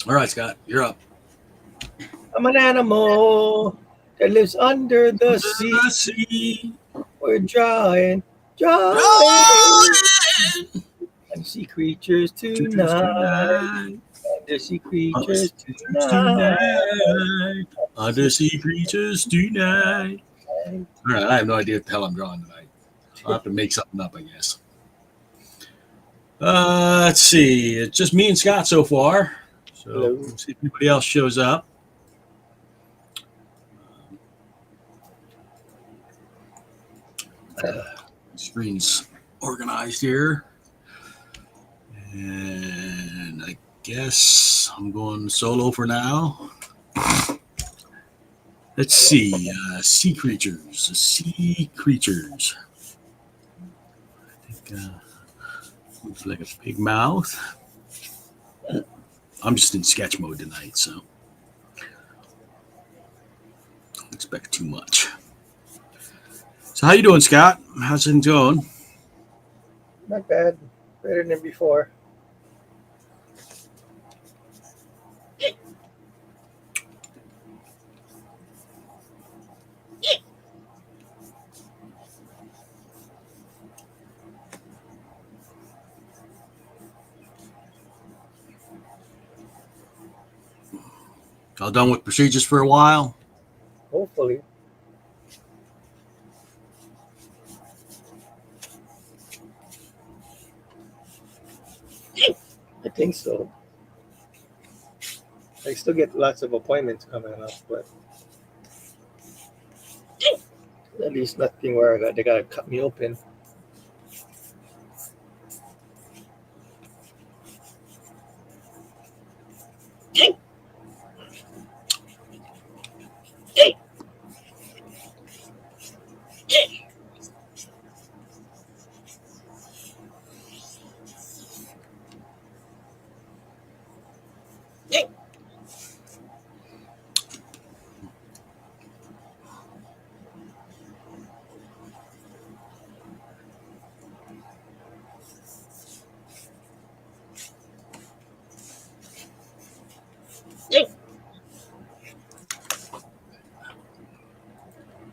All right, Scott, you're up. I'm an animal that lives under the sea. The sea. We're drawing, drawing. Drawing. Undersea creatures Creatures tonight. tonight. Undersea creatures Undersea creatures tonight. tonight. Undersea creatures tonight. All right, I have no idea what the hell I'm drawing tonight. I'll have to make something up, I guess. Let's see. It's just me and Scott so far. So Hello. we'll see if anybody else shows up. Screen's organized here. And I guess I'm going solo for now. Let's see. Sea creatures. Sea creatures. I think looks like a big mouth. I'm just in sketch mode tonight, so don't expect too much. So how you doing, Scott? How's things going? Not bad. Better than before. All done with procedures for a while? Hopefully. I think so. I still get lots of appointments coming up, but at least nothing where they gotta cut me open.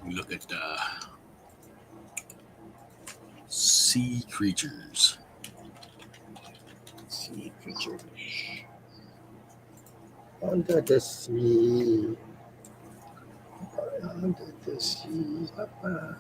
We look at sea creatures. Sea creatures. Under the sea. Under the sea. Papa.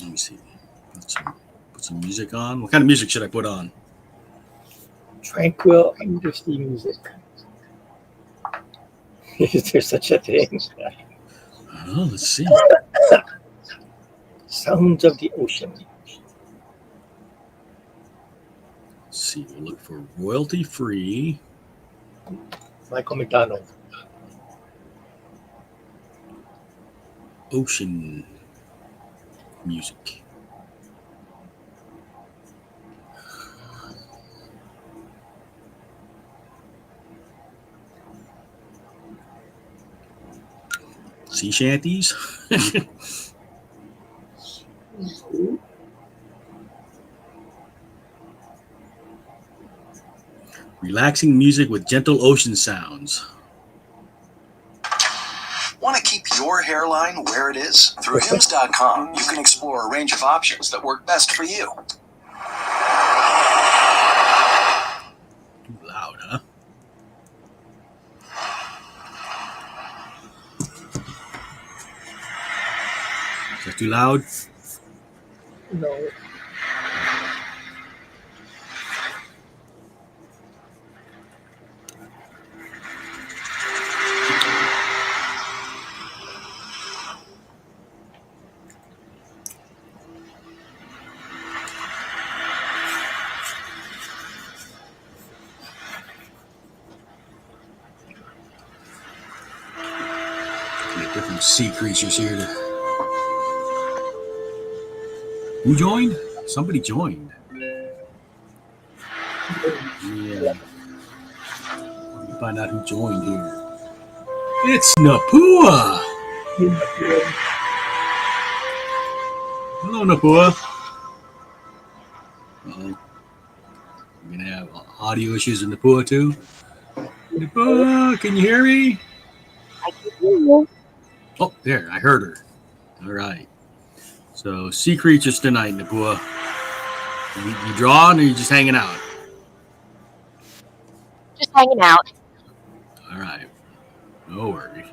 Let me see. Put some music on. What kind of music should I put on? Tranquil undersea music. Is there such a thing? Oh, let's see. Sounds of the ocean. Let's see. We'll look for royalty free. Michael McDonald. Ocean music. Sea shanties. Relaxing music with gentle ocean sounds. Want to keep your hairline where it is? Through Hims.com, you can explore a range of options that work best for you. Too loud, huh? Is that too loud? No. Different sea creatures here. Who joined? Somebody joined. Yeah. Let me find out who joined here. It's Napua. Hello, Napua. Uh-oh. I'm gonna have audio issues in Napua too. Napua, can you hear me? I can hear you. Oh, there, I heard her. All right. So, sea creatures tonight, Napua. You drawing or you just hanging out? Just hanging out. All right. No worries.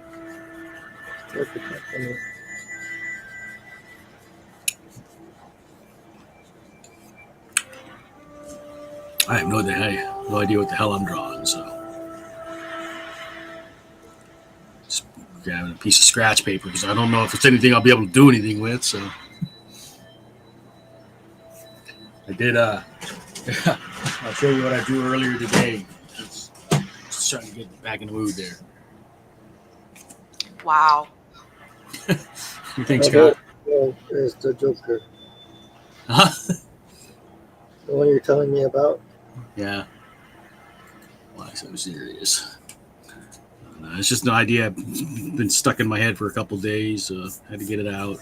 I have no idea what the hell I'm drawing, so just grabbing a piece of scratch paper because I don't know if it's anything I'll be able to do anything with. So I did. I'll show you what I drew earlier today. Just trying to get back in the mood there. Wow. You think, Scott? Oh, there's the Joker. Huh? The one you're telling me about. Yeah. Why so serious? It's just an idea I've been stuck in my head for a couple days. Had to get it out.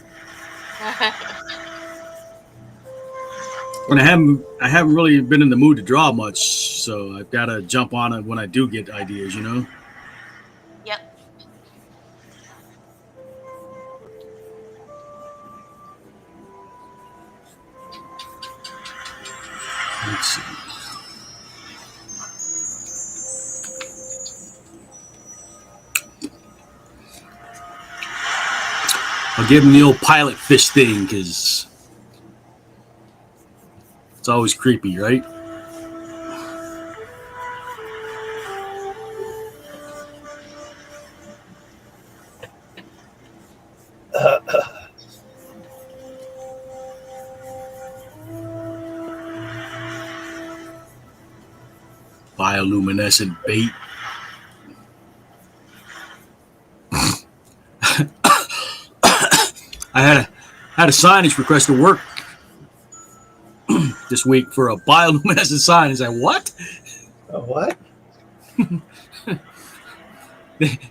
And I haven't really been in the mood to draw much, so I've got to jump on it when I do get ideas, you know? Yep. Let's see. I'll give him the old pilot fish thing because it's always creepy, right? Bioluminescent bait. I had a signage request to work this week for a bioluminescent sign. Is that what? A what?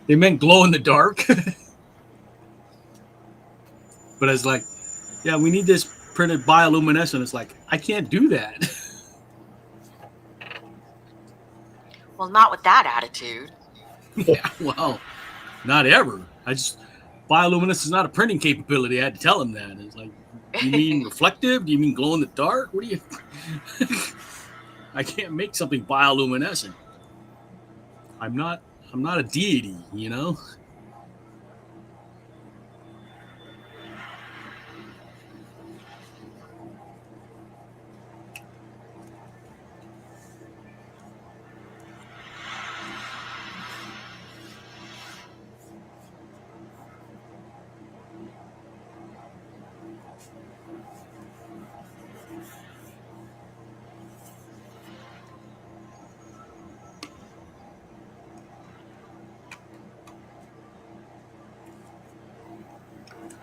They meant glow in the dark. But it's like, yeah, we need this printed bioluminescent. It's like, I can't do that. Well, not with that attitude. Yeah, well, not ever. Bioluminescence is not a printing capability. I had to tell him that. It's like, do you mean reflective? Do you mean glow in the dark? What do you? I can't make something bioluminescent. I'm not a deity, you know?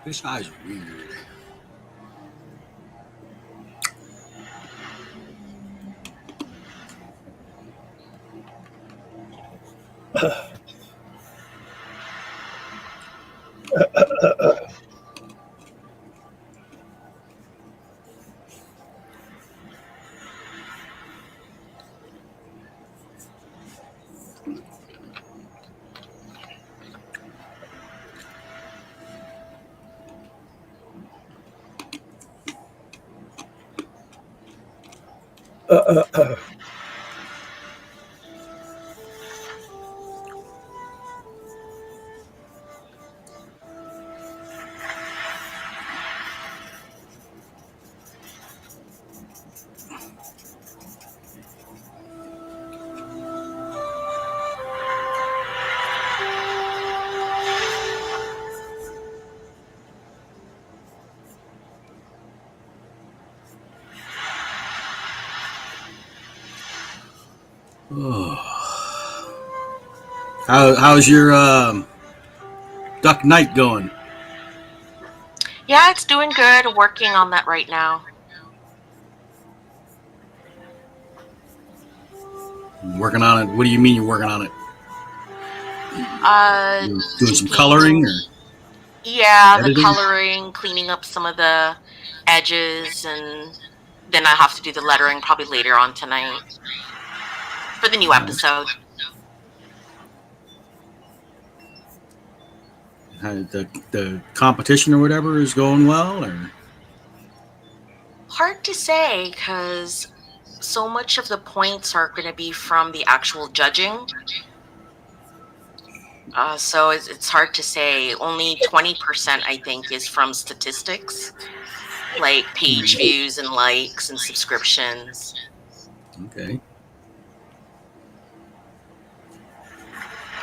Fish eyes are weird. Oh. How's your duck night going? Yeah, it's doing good. Working on that right now. Working on it? What do you mean you're working on it? You doing some coloring or Yeah, the editing? coloring, cleaning up some of the edges, and then I have to do the lettering probably later on tonight for the new Nice. episode. The competition or whatever is going well, or Hard to say because so much of the points are going to be from the actual judging. So it's hard to say. Only 20%, I think, is from statistics, like page views and likes and subscriptions. okay.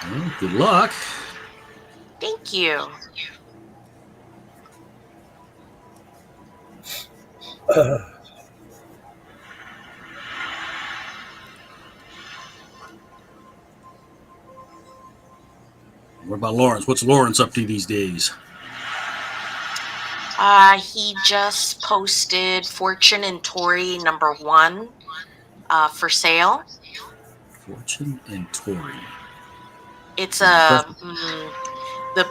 Well, good luck. Thank you. What about Lawrence? What's Lawrence up to these days? He just posted Fortune and Tori #1 for sale. Fortune and Tori. It's the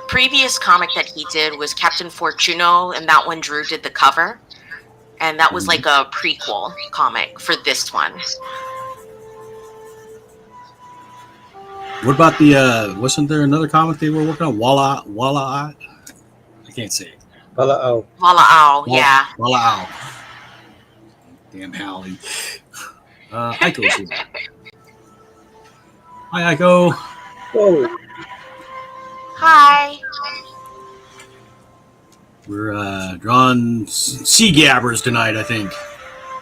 previous comic that he did was Captain Fortuno, and that one Drew did the cover, and that was like a prequel comic for this one. What about the? Wasn't there another comic they were working on? Walla. I can't say it. Wala'au, yeah. Wala'au. Damn Hallie. Aiko's here. Hi, Aiko. Whoa. Hi. We're drawing sea gabbers tonight, I think.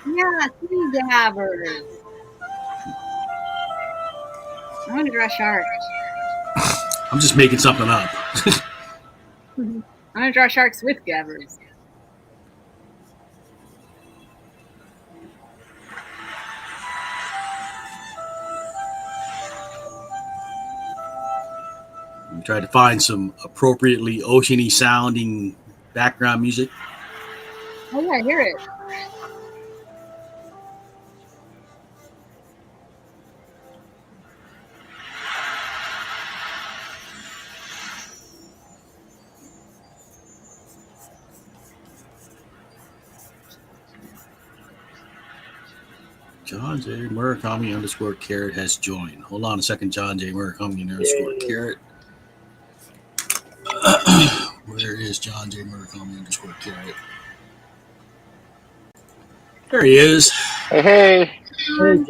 Yeah, sea gabbers. I want to draw sharks. I'm just making something up. I want to draw sharks with gabbers. We tried to find some appropriately oceany sounding background music. Oh yeah, I hear it. John J. Murakami _carrot has joined. Hold on a second, John J. Murakami _carrot. Where is John J. Murakami _carrot? There he is. Hey. Hey, John.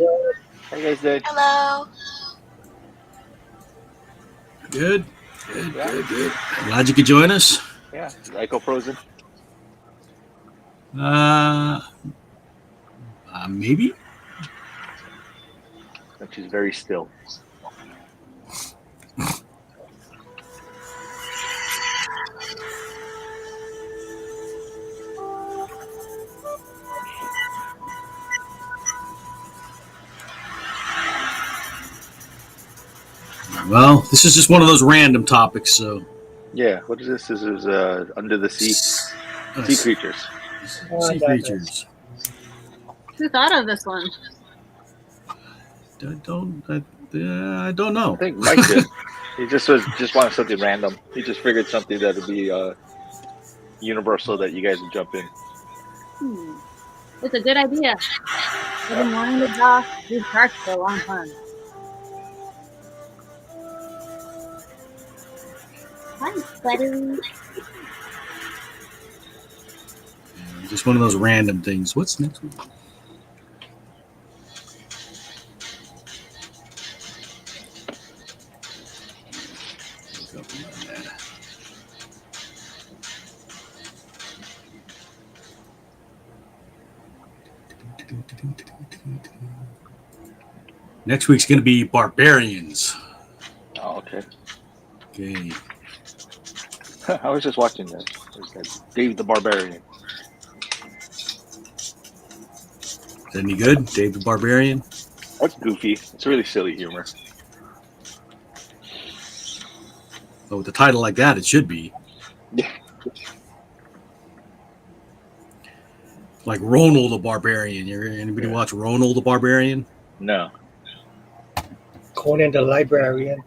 How you guys doing? Hello. Good. Glad you could join us. Yeah. Is Aiko frozen? Maybe. And she's very still. Well, this is just one of those random topics, so. Yeah. What is this? This is under the sea. Sea creatures. Sea creatures. Who thought of this one? I don't know. I think Mike did. He just wanted something random. He just figured something that would be universal that you guys would jump in. It's a good idea. I've been wanting to draw these sharks for a long time. Hi, buddy. Just one of those random things. What's next week? Next week's going to be barbarians. Oh, okay. Okay. I was just watching that. It was Dave the Barbarian. Is that any good? Dave the Barbarian? That's goofy. It's really silly humor. But with a title like that, it should be. Yeah. Like Ronald the Barbarian. Anybody watch Ronald the Barbarian? No. Conan the Librarian.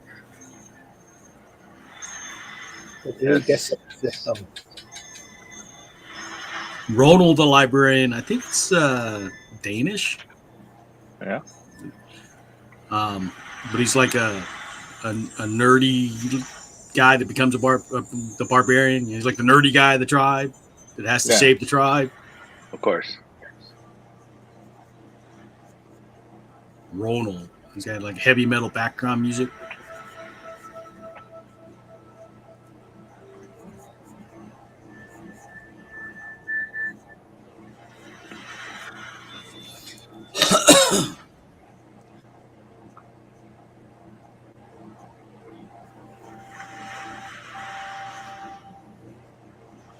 The Blue Yes. Decimal System. Ronald the Librarian. I think it's Danish. Yeah. But he's like a nerdy guy that becomes the barbarian. He's like the nerdy guy of the tribe that has to save the tribe. Of course. Ronald. He's got like heavy metal background music.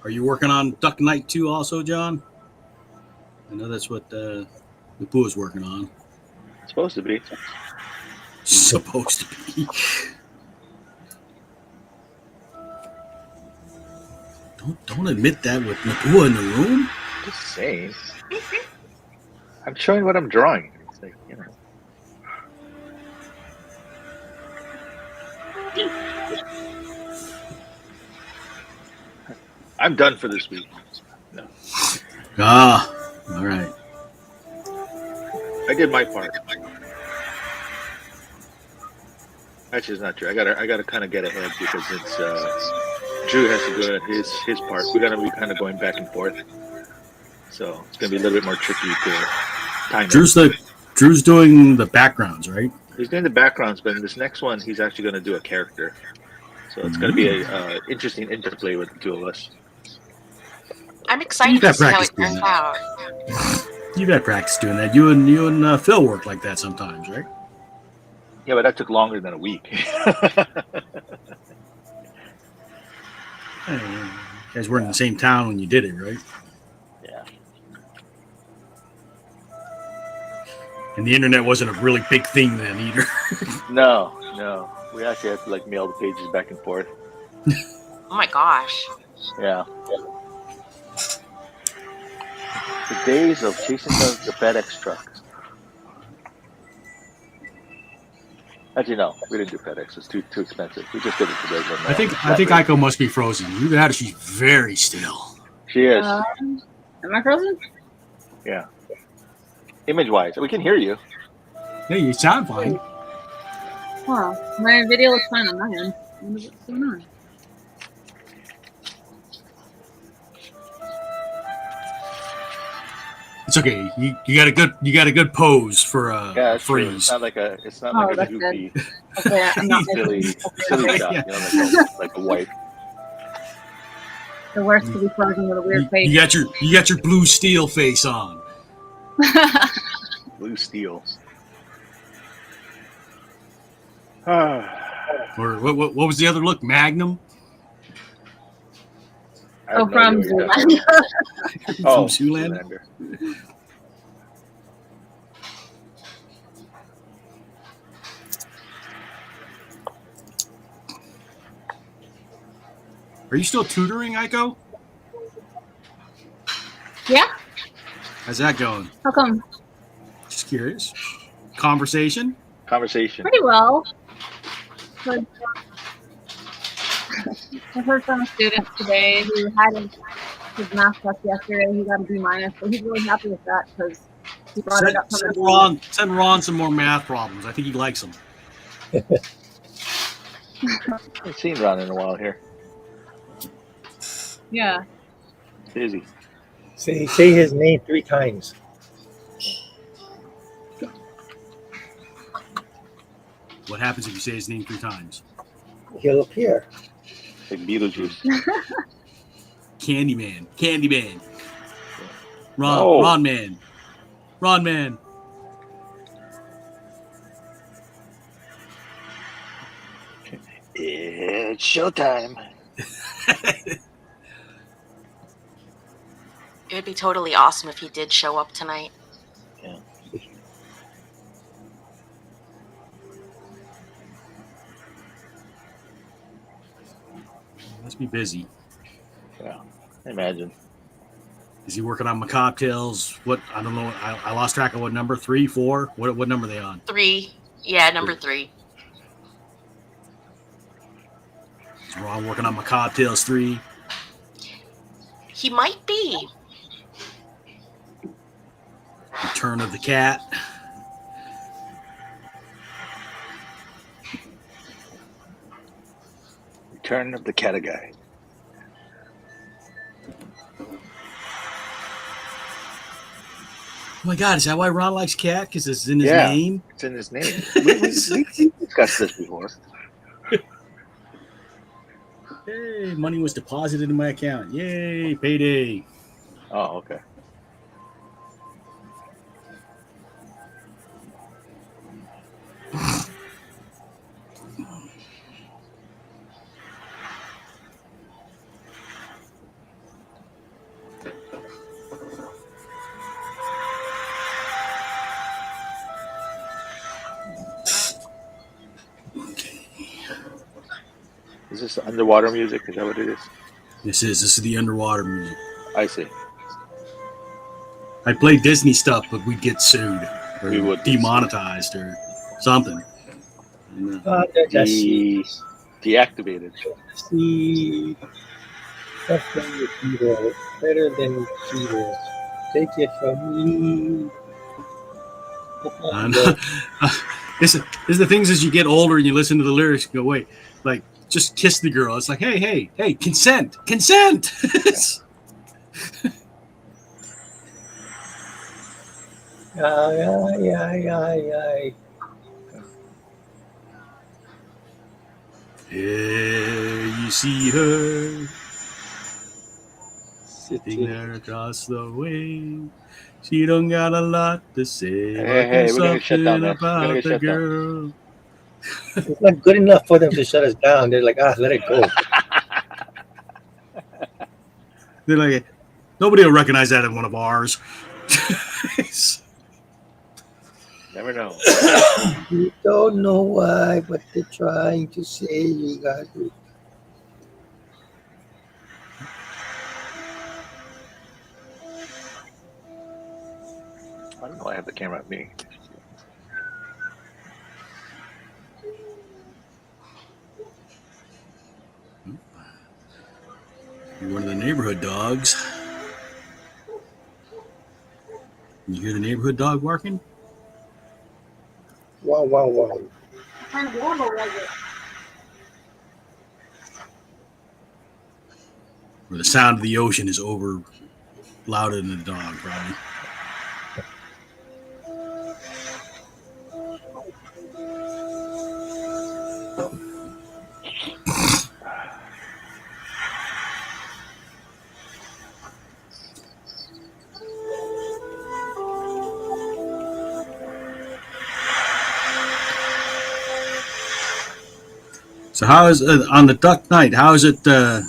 Are you working on Duck Knight 2 also, John? I know that's what Lupu is working on. It's supposed to be. Supposed to be. Don't admit that with Lupu in the room. Just saying. I'm showing what I'm drawing. It's like, you know. I'm done for this week. No. Ah, all right. I did my part. Actually, it's not true. I gotta kind of get ahead because it's Drew has to do his part. We're gonna be kind of going back and forth, so it's gonna be a little bit more tricky to time. Drew's doing the backgrounds, right? He's doing the backgrounds, but in this next one, he's actually gonna do a character. So it's gonna be a interesting interplay with the two of us. I'm excited to see how it turns out. You've had practice doing that. You and Phil work like that sometimes, right? Yeah, but that took longer than a week. You guys weren't in the same town when you did it, right? Yeah. And the internet wasn't a really big thing then either. No. We actually had to like mail the pages back and forth. Oh my gosh. Yeah. The days of chasing the FedEx truck. Actually, no, we didn't do FedEx. It's too expensive. We just did it to regular mail. I think Aiko must be frozen. Either that or she's very still. She is. Am I frozen? Yeah. Image-wise, we can hear you. Hey, you sound fine. Wow, my video looks fine on my end. What's going on? It's okay. You got a good pose for Yeah, freeze. true. It's not like a goofy, Okay, I'm not silly shot. Yeah. You know, like a wipe. the worst to be frozen with a weird face. You got your blue steel face on. Blue steel. Or what was the other look? Magnum? From Zoolander. Oh, From Zoolander. Are you still tutoring, Aiko? Yeah? How's that going? How come? Just curious. Conversation? Pretty well. But, I heard from a student today who had his math test yesterday. He got a B-, so he's really happy with that because he brought it up. Send Ron some more math problems. I think he likes them. I haven't seen Ron in a while here. Yeah. Busy. Say his name 3 times. What happens if you say his name 3 times? He'll appear. Like Beetlejuice. Candyman. Oh. Ron Man. It's showtime. It would be totally awesome if he did show up tonight. Yeah. Must be busy. Yeah, I imagine. Is he working on my cocktails? What, I don't know. I lost track of what number. 3, 4. What number are they on? 3. Yeah, number 3. Is Ron working on my cocktails 3? He might be. Return of the Cat. Return of the Cat Guy. Oh my God, is that why Ron likes cat? Because it's in his Yeah. name? It's in his name. We discussed this before. Hey, money was deposited in my account. Yay, payday. Oh, okay. Is this underwater music? Is that what it is? This is the underwater music. I see. I play Disney stuff, but we'd get sued or We would get demonetized or something. Under the sea. Deactivated. Sea. Nothing is evil. Better than evil. Take it from me. This is the things as you get older and you listen to the lyrics and go, wait, like, just kiss the girl. It's like, hey, consent. Ay. Here you see her sitting there across the way. She don't got a lot to say. Hey, we're gonna get shut down, man. We're gonna About get the shut down. girl. It's not good enough for them to shut us down. They're like, let it go. They're like, nobody will recognize that in one of ours. Never know. You don't know why, but they're trying to say you got it. I don't know. I have the camera at me. You're one of the neighborhood dogs. You hear the neighborhood dog barking? Wow. What kind of animal was it? Or the sound of the ocean is over louder than the dog, probably. So how is on the Duck Night? How is it? Do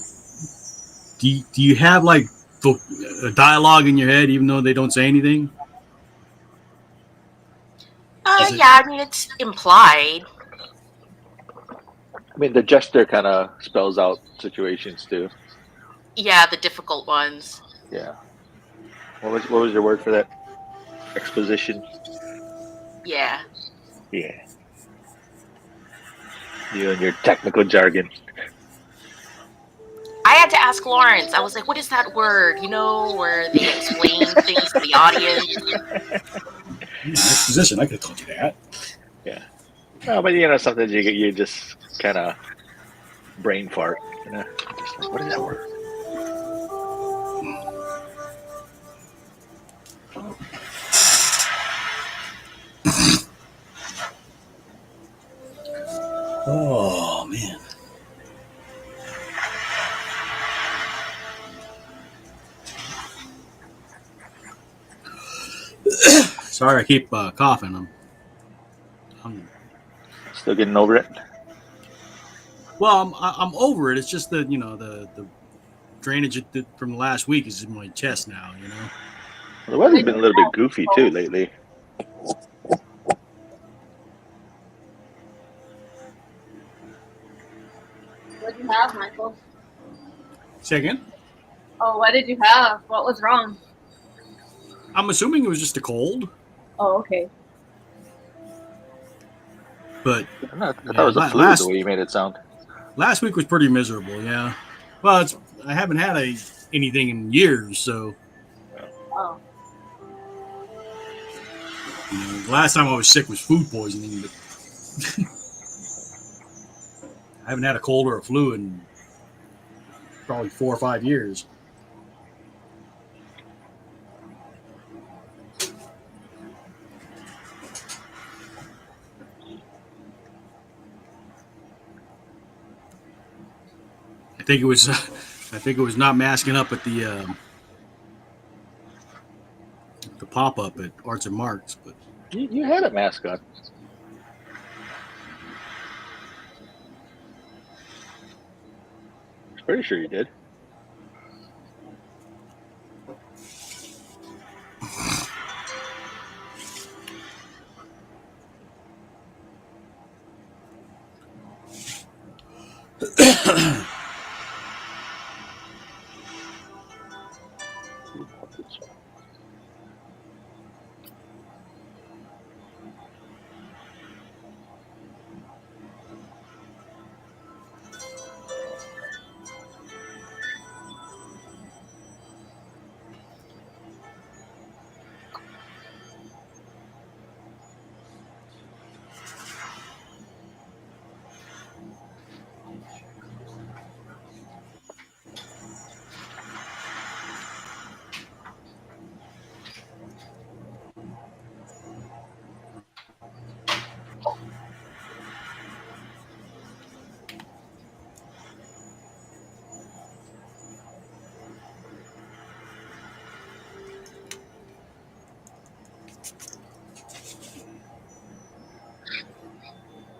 you have like a dialogue in your head, even though they don't say anything? Yeah, I mean, it's implied. I mean, the gesture kind of spells out situations too. Yeah, the difficult ones. Yeah. What was your word for that? Exposition. Yeah. Yeah. You and your technical jargon. I had to ask Lawrence. I was like, what is that word? You know, where they explain things to the audience. Exposition. I could have told you that. Yeah. No, but sometimes you just kind of brain fart. Just like, what is that word? Oh man. Sorry, I keep coughing. I'm Still getting over it. well. I'm over it. It's just that the drainage from the last week is in my chest now. Well, the weather's been a little bit goofy too lately. What do you have, Michael? Say again? Oh, what did you have? What was wrong? I'm assuming it was just a cold, Oh, okay. but I thought it was a flu the way you made it sound. last week was pretty miserable. Yeah. Well, I haven't had anything in years, so Oh. the last time I was sick was food poisoning, but I haven't had a cold or a flu in probably 4 or 5 years. I think it was not masking up at the pop up at Arts and Marks, but You had a mask on. Pretty sure you did.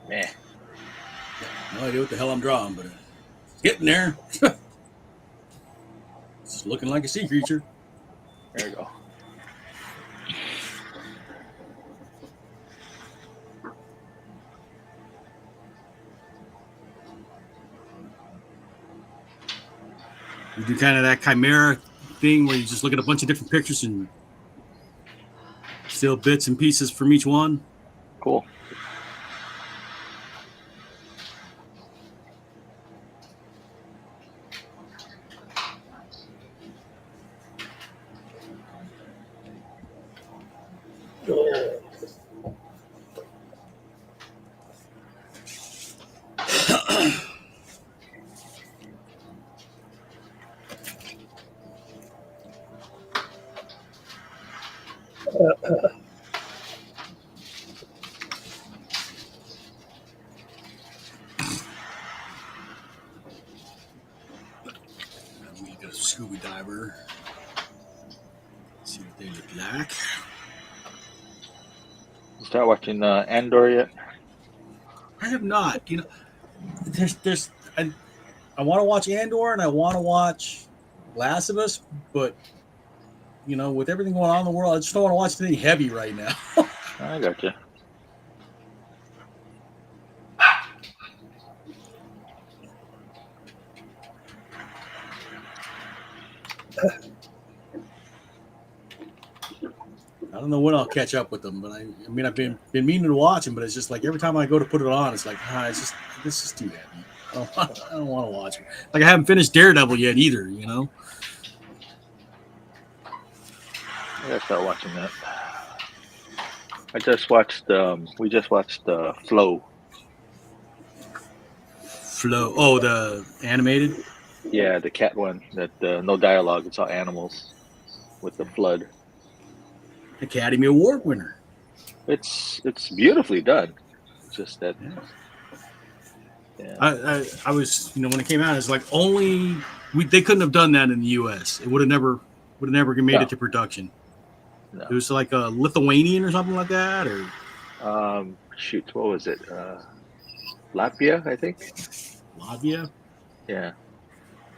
Man. no idea what the hell I'm drawing, but it's getting there. It's looking like a sea creature. There you go. You do kind of that chimera thing where you just look at a bunch of different pictures and steal bits and pieces from each one. Cool. I'm gonna get a scuba diver. See what they look like. You start watching Andor yet? I have not. There's I want to watch Andor and I want to watch Last of Us, but with everything going on in the world, I just don't want to watch anything heavy right now. I got you. I don't know when I'll catch up with them, but I mean, I've been meaning to watch them, but it's just like every time I go to put it on, it's like, this is too heavy. I don't want to watch it. Like I haven't finished Daredevil yet either. I gotta start watching that. I just watched. We just watched Flow. Flow. Oh, the animated. Yeah, the cat one. That no dialogue. It's all animals with the flood. Academy Award winner. It's beautifully done. It's just that. Yeah. I was when it came out, it's like they couldn't have done that in the U.S. It would have never made it to production. No. It was like a Lithuanian or something like that, or shoot, what was it? Latvia, I think. Latvia. Yeah.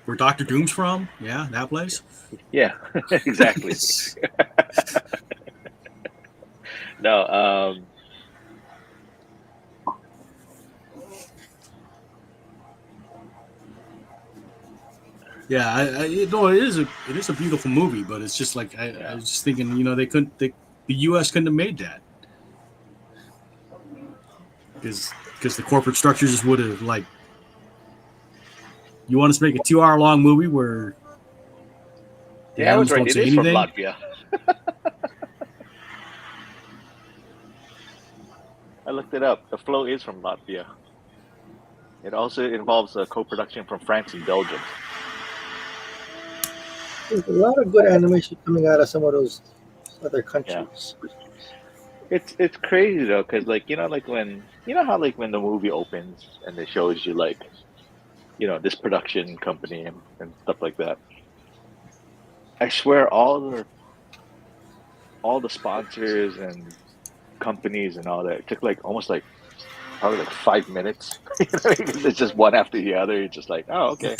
Where Dr. Doom's from? Yeah, that place. Yeah, exactly. No. Yeah, no, it is a beautiful movie, but it's just like I was just thinking, the U.S. couldn't have made that because the corporate structure just would have like. You want us to make a 2 hour long movie where the Yeah, I was animals right. don't It say is from anything? Latvia. I looked it up. The flow is from Latvia. It also involves a co-production from France and Belgium. There's a lot of good animation coming out of some of those other Yeah, countries. it's crazy though, because like like when how like when the movie opens and it shows you like this production company and stuff like that. I swear all the sponsors and companies and all that. It took like almost like probably like 5 minutes. Because it's just one after the other. You're just like, oh, okay.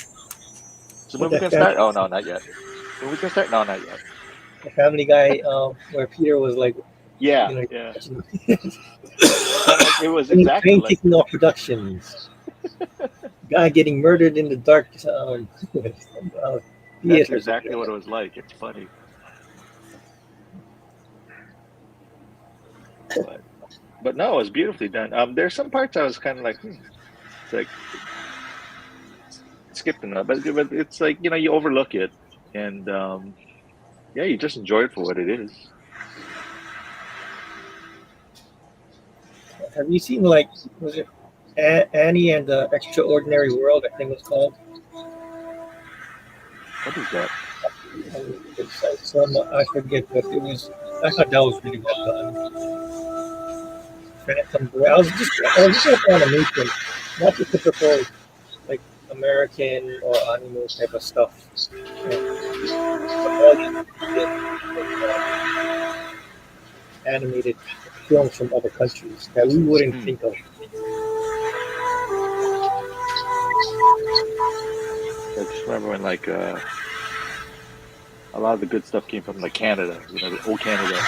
So Like movie that can start? Oh no, not yet. Movie can start? No, not yet. the Family Guy, where Peter was like, Yeah, you know, yeah. But like it was train, exactly train like kicking off productions, guy getting murdered in the dark uh, that's theaters. exactly what it was like. It's funny, but no, it was beautifully done. There's some parts I was kind of like, it's like skipping that, but it's like you overlook it, and yeah, you just enjoy it for what it is. Have you seen like was it Annie and the Extraordinary World? I think it's called. What is that? It's some I forget, but it was. I thought that was really well done. Phantom Boy. I was just like animation, not the typical like American or anime type of stuff. But all these animated films from other countries that we wouldn't Hmm. think of. I just remember when like a lot of the good stuff came from like Canada, the old Canada.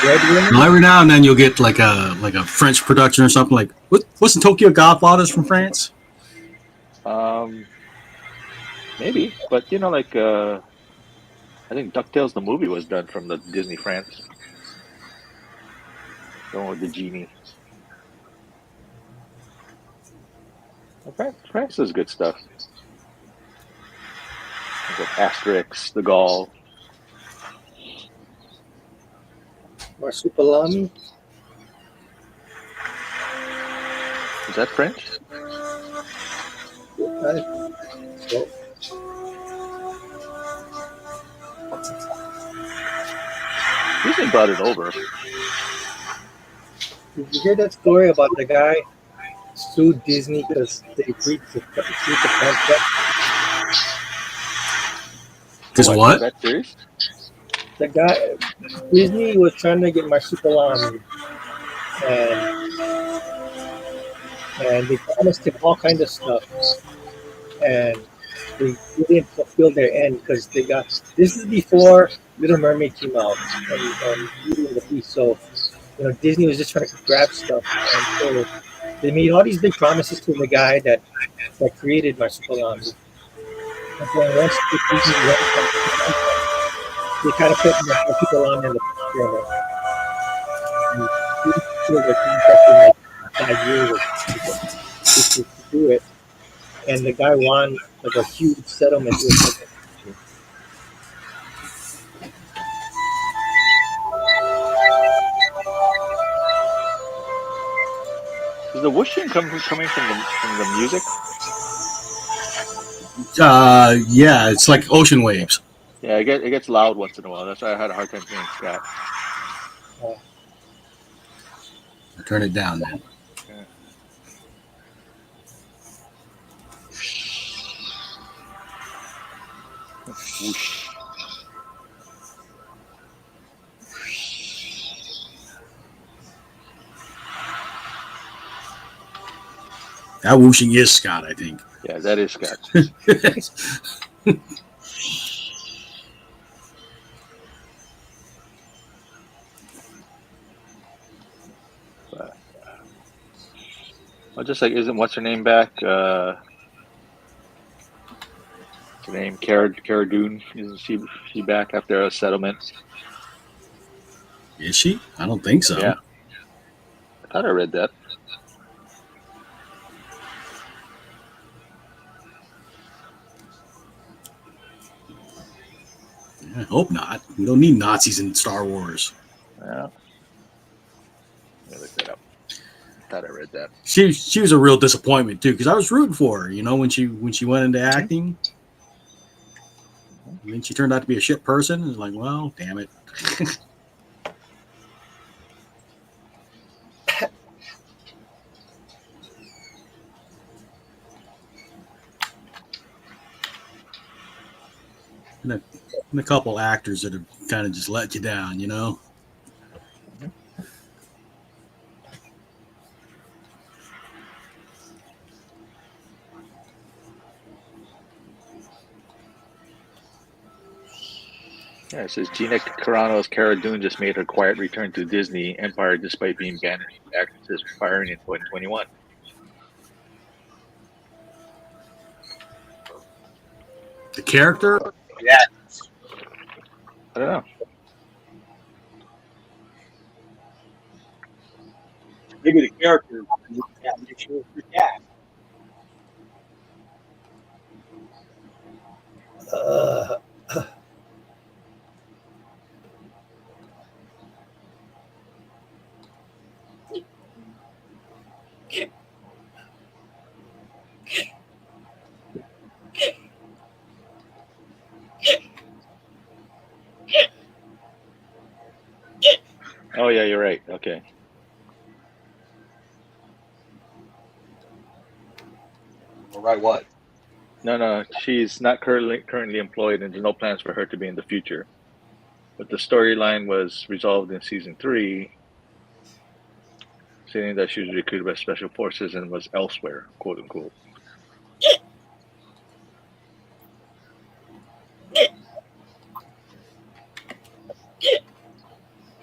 Breadwinner. Now, every now and then you'll get like a French production or something like wasn't Tokyo Godfathers from France? Um, Maybe, but like I think DuckTales the movie was done from the Disney France, the one with the genie. Well, France is good stuff. Like Asterix, the Gaul. Marsupilami. Is that French? So, Disney brought it over. did you hear that story about the guy sued Disney because they breached the contract? Because What? Is what? that serious? The guy Disney was trying to get Marsupilami, and they promised him all kind of stuff, and they didn't fulfill their end because they got. This is before Little Mermaid came out and Beauty and the Beast. So Disney was just trying to grab stuff, and so they made all these big promises to the guy that created Marsupilami. And then once Disney went, they kind of put Marsupilami in the back burner. And Disney fulfilled their contract in like 5 years or something to do it. And the guy won like a huge settlement with like, Is the whooshing coming from the music? Yeah, it's like ocean waves. Yeah, it gets loud once in a while. That's why I had a hard time hearing Scott. Turn it down then. Yeah. Whoosh. That whooshing is Scott, I think. Yeah, that is Scott. But Well, just like, isn't what's her name back? What's her name? Cara Dune. Isn't she back after a settlement? Is she? I don't think so. Yeah, I thought I read that. I hope not. We don't need Nazis in Star Wars. Yeah. Let me look that up. I thought I read that. She was a real disappointment too, because I was rooting for her, when she went into acting. And then she turned out to be a shit person. It's like, well, damn it. and a couple actors that have kind of just let you down, Yeah, it says Gina Carano's Cara Dune just made her quiet return to Disney Empire despite being banned from actresses firing in 2021. The character? Yeah. I don't know. Maybe the character. Yeah, make sure it's your cat. Oh yeah, you're right. Okay. Right, what? No, she's not currently employed, and there's no plans for her to be in the future. But the storyline was resolved in season 3, saying that she was recruited by special forces and was elsewhere, quote unquote.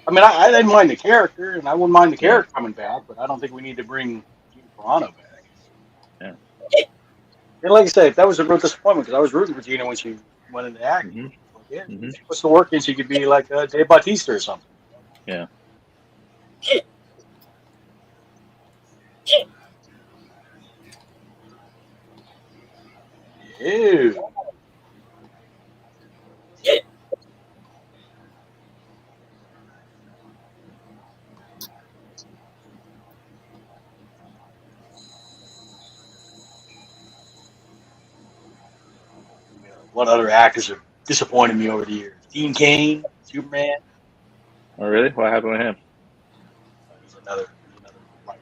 I mean, I didn't mind the character, and I wouldn't mind the character coming back, but I don't think we need to bring Gina Carano back. Yeah. And like I said, that was a real disappointment because I was rooting for Gina when she went into acting. Mm-hmm. Like, yeah, Mm-hmm. if she puts the work in, she could be like Dave Bautista or something. Yeah. Ew. What other actors have disappointed me over the years? Dean Cain, Superman. Oh really? What happened with him? He's another right wing.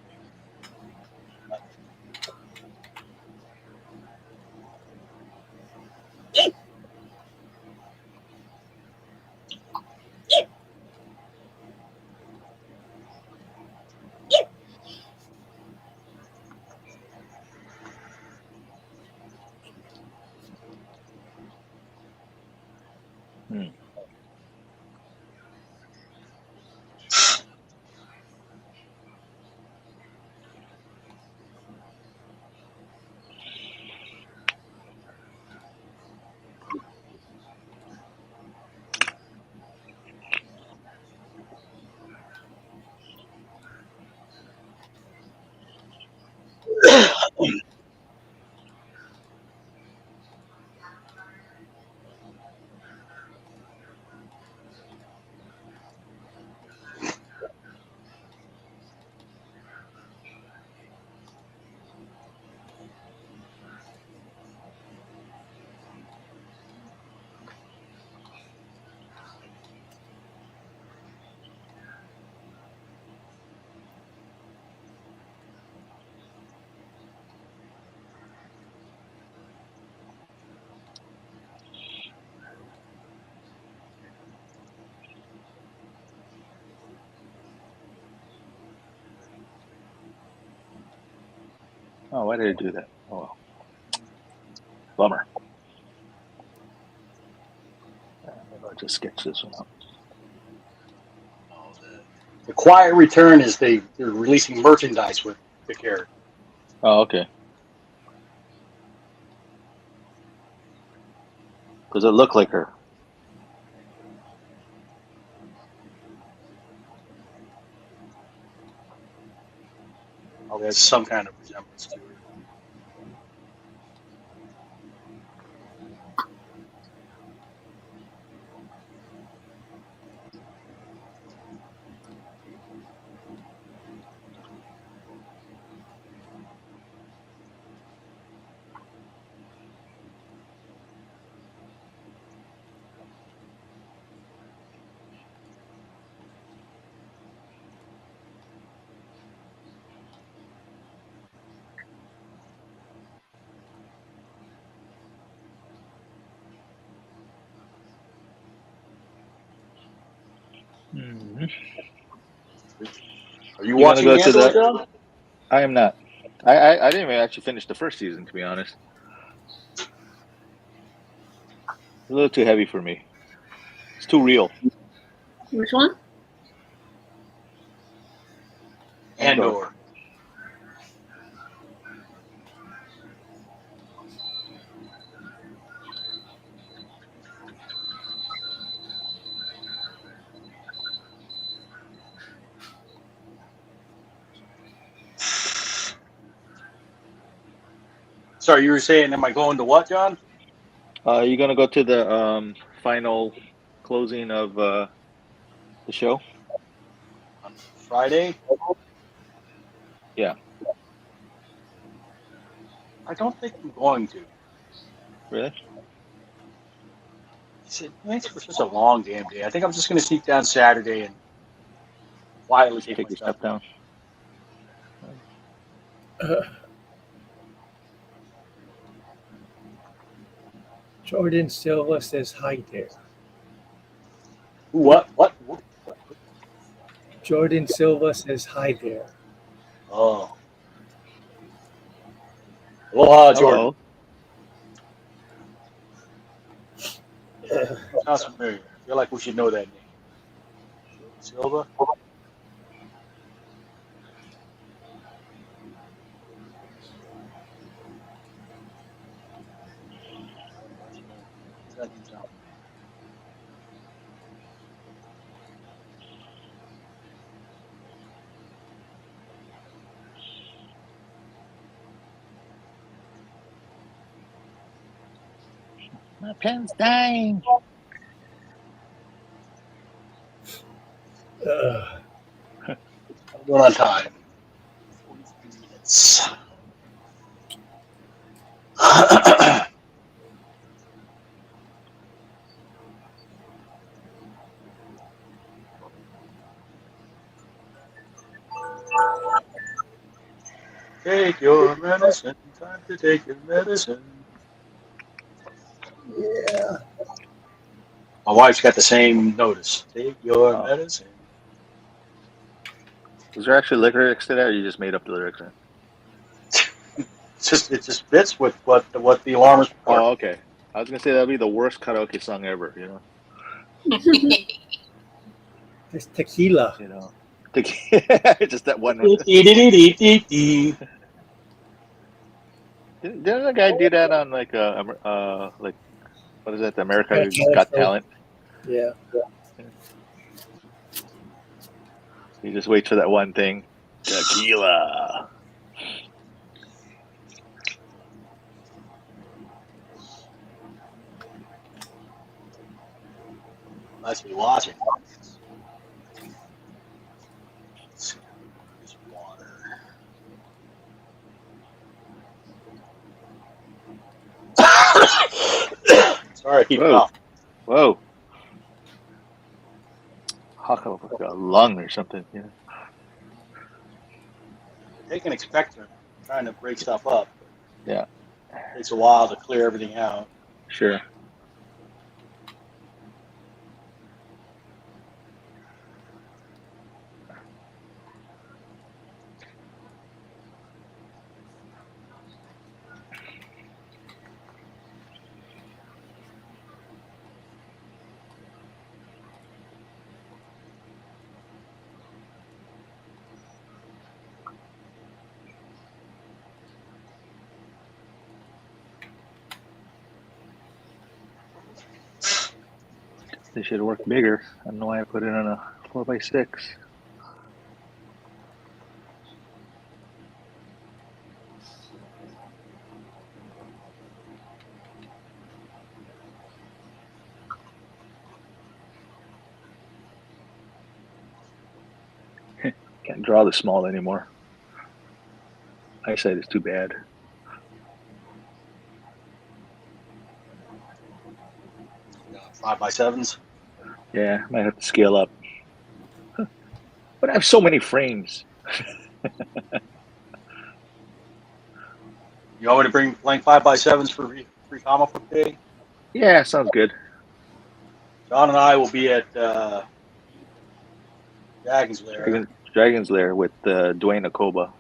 Hmm. Oh, why did I do that? Oh well. Bummer. Maybe I'll just sketch this one out. The Quiet Return is they're releasing merchandise with the character. Oh, okay. Does it look like her? Oh, there's some kind of resemblance to her. Hmm. Are you You gonna watching go to Andor, the? John? I am not. I didn't even actually finish the first season, to be honest. A little too heavy for me. It's too real. Which one? Andor. Andor. Sorry, you were saying, am I going to what, John? You gonna go to the final closing of the show? On Friday? Yeah. I don't think I'm going to. Really? It makes for such a long damn day. I think I'm just going to sneak down Saturday and quietly Just take take my your stuff stuff down. down. Jordan Silva says hi there. What? What? Jordan Silva says hi there. Oh. Aloha, Jordan. Uh, Sounds familiar. I feel like we should know that name. Jordan Silva? That name sound familiar. My pen's dying. I'm going on time. 43 minutes. Take your medicine. Time to take your medicine. yeah. My wife's got the same notice. Take your Oh. medicine. Is there actually lyrics to that, or you just made up the lyrics? Then? It just fits with what the alarm is for. Oh, okay. I was gonna say that'd be the worst karaoke song ever. You know. It's tequila. You know. Just that one. Didn't the guy do that on like like what is that? The America Got Talent. Yeah. You just wait for that one thing. Tequila. Must be watching. Let's see. This water. Sorry, I keep Whoa, coughing. whoa. Hawk up like a lung or something. You know. They can expectorant, trying to break stuff up. Yeah. It takes a while to clear everything out. Sure. They should have worked bigger. I don't know why I put it on a 4x6. Can't draw the small anymore. Eyesight is too bad. 5x7s. Yeah, might have to scale up. But I have so many frames. You want me to bring blank 5x7s for free comic book day? Yeah, sounds good. John and I will be at Dragon's Lair. Dragon's Lair with Dwayne Akoba.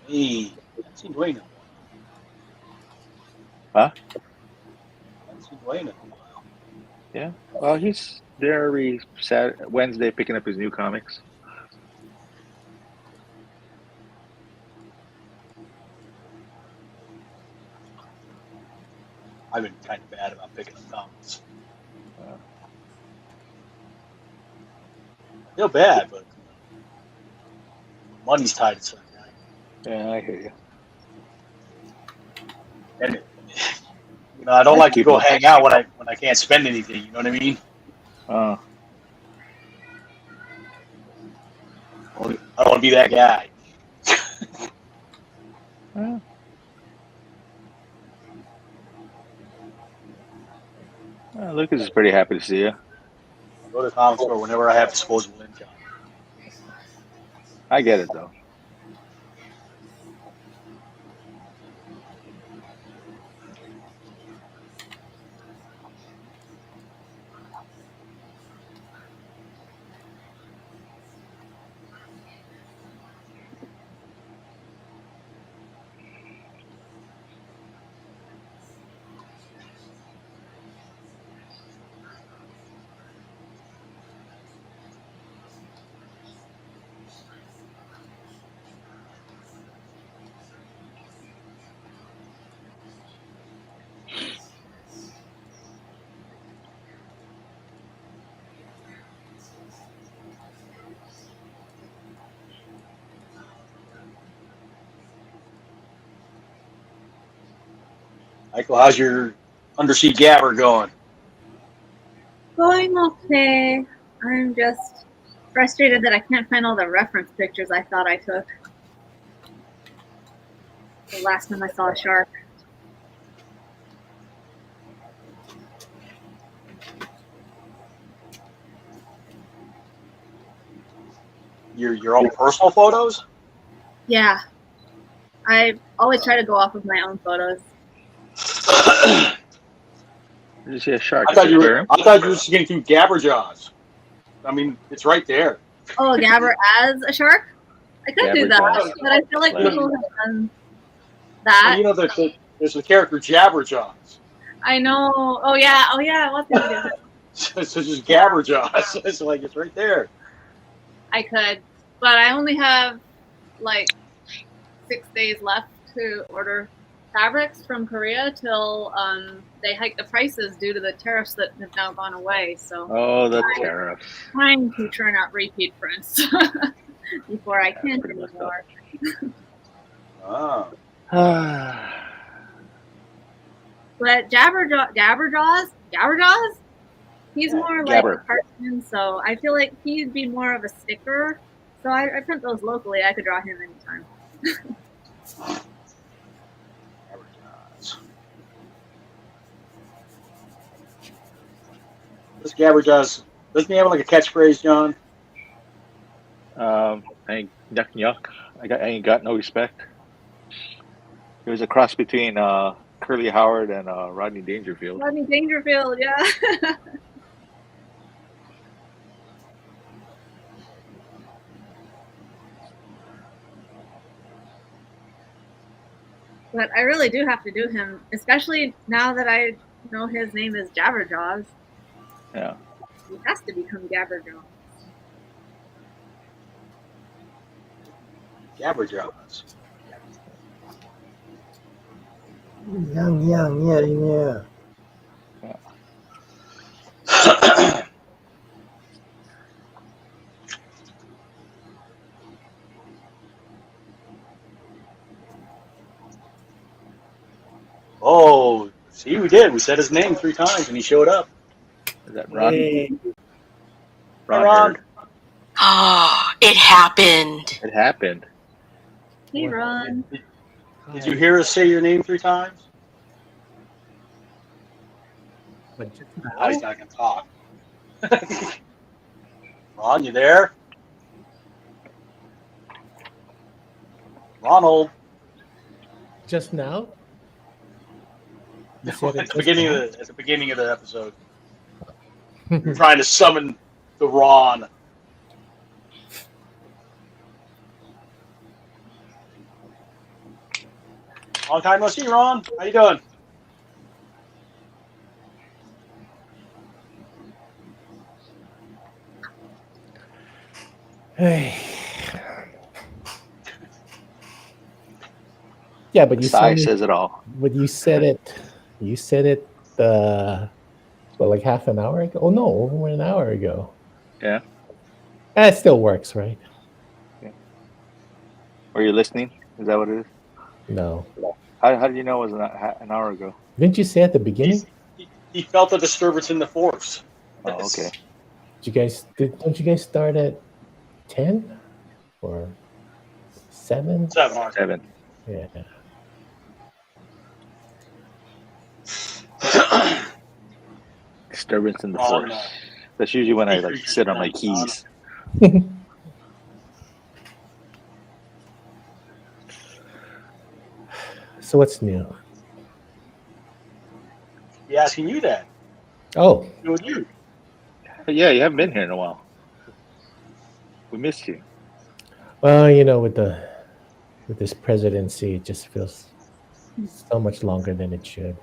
Hey, I haven't seen Dwayne in a Huh? while. I haven't seen Dwayne in a while. Yeah. Well, he's there every Wednesday picking up his new comics. I've been kind of bad about picking up comics. I feel bad, but money's tied to something. Yeah, I hear you. And I don't like to go hang out when I can't spend anything. You know what I mean? Oh. I don't want to be that guy. Lucas is pretty happy to see you. I go to the comic store whenever I have disposable income. I get it, though. Michael, how's your undersea gabber going? Going okay. I'm just frustrated that I can't find all the reference pictures I thought I took the last time I saw a shark. Your own personal photos? Yeah. I always try to go off of my own photos. Did you see a shark? I thought you were just getting through Gabberjaws. I mean, it's right there. Oh, Gabber as a shark? I could do that, Gabberjaws. but I feel like people have done that. Well, there's the character Jabberjaws. I know. Oh yeah. What's it? So it's just Gabberjaws. It's like it's right there. I could, but I only have like 6 days left to order fabrics from Korea till they hike the prices due to the tariffs that have now gone away. So the tariffs. Trying to churn out repeat prints before I can't anymore. Oh. But Jabberjaws, he's more like a cartoon, so I feel like he'd be more of a sticker. So I print those locally. I could draw him anytime. This Gabberjaws, doesn't he have like a catchphrase, John? I ain't yuck yuck. I ain't got no respect. It was a cross between Curly Howard and Rodney Dangerfield. Rodney Dangerfield, yeah. But I really do have to do him, especially now that I know his name is Jabberjaws. Yeah. He has to become Jabberjaws. Gabberjaws. Yeah. Oh, see, we did. We said his name 3 times, and he showed up. Is that Ron? Hey, Ron Ron. heard. Oh, it happened. It happened. Hey, Ron. Did you hear us say your name 3 times? but just Now he's now? not going to talk. Ron, you there? Ronald. Just now? You At said it the just beginning now? of the episode. You're trying to summon the Ron. Long time no see, Ron. How you doing? Hey. Yeah, but you Sigh said says it all. but you said it. You said it. Well, like half an hour ago. Oh no, over an hour ago. Yeah. It still works, right? Were you listening? Is that what it is? No. How did you know it was an hour ago? Didn't you say at the beginning? He felt a disturbance in the force. Oh, okay. Don't you guys start at 10 or 7? 7 7. Yeah. Disturbance in the Ron, force. That's usually when I like creatures sit on my tonight, keys. So what's new? He asking you that. Oh, With you. But yeah, you haven't been here in a while. We missed you. well, with this presidency, it just feels so much longer than it should.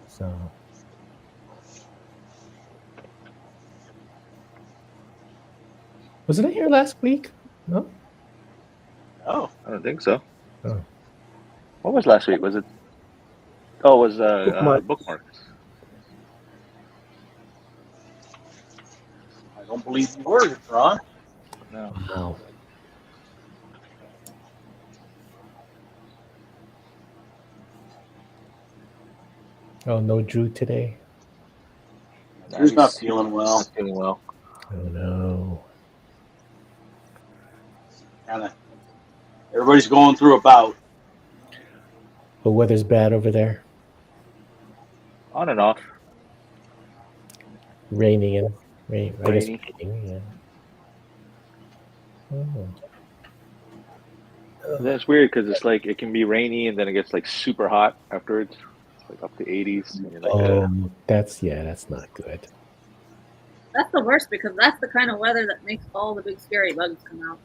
So wasn't I here last week? No. Oh, I don't think so. Oh. What was last week? Was it? Oh, it was Bookmark. bookmarks. I don't believe you were, Ron. No. Wow. Oh, no Drew today. Drew's not feeling well. Not feeling well. Oh no. Kinda. Everybody's going through a bout. The weather's bad over there. On and off. Raining and rain. I guess Rainy. raining. Yeah. Oh. That's weird because it's like it can be rainy and then it gets like super hot afterwards. It's like up to 80s. And you're like, That's not good. That's the worst because that's the kind of weather that makes all the big scary bugs come out.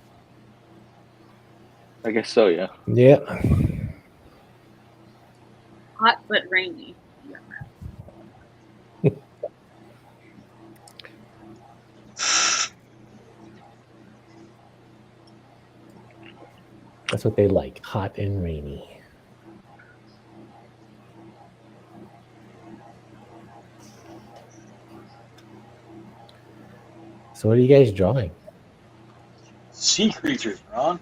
I guess so, yeah. Yeah. Hot but rainy. That's what they like. Hot and rainy. So what are you guys drawing? Sea creatures, Ron.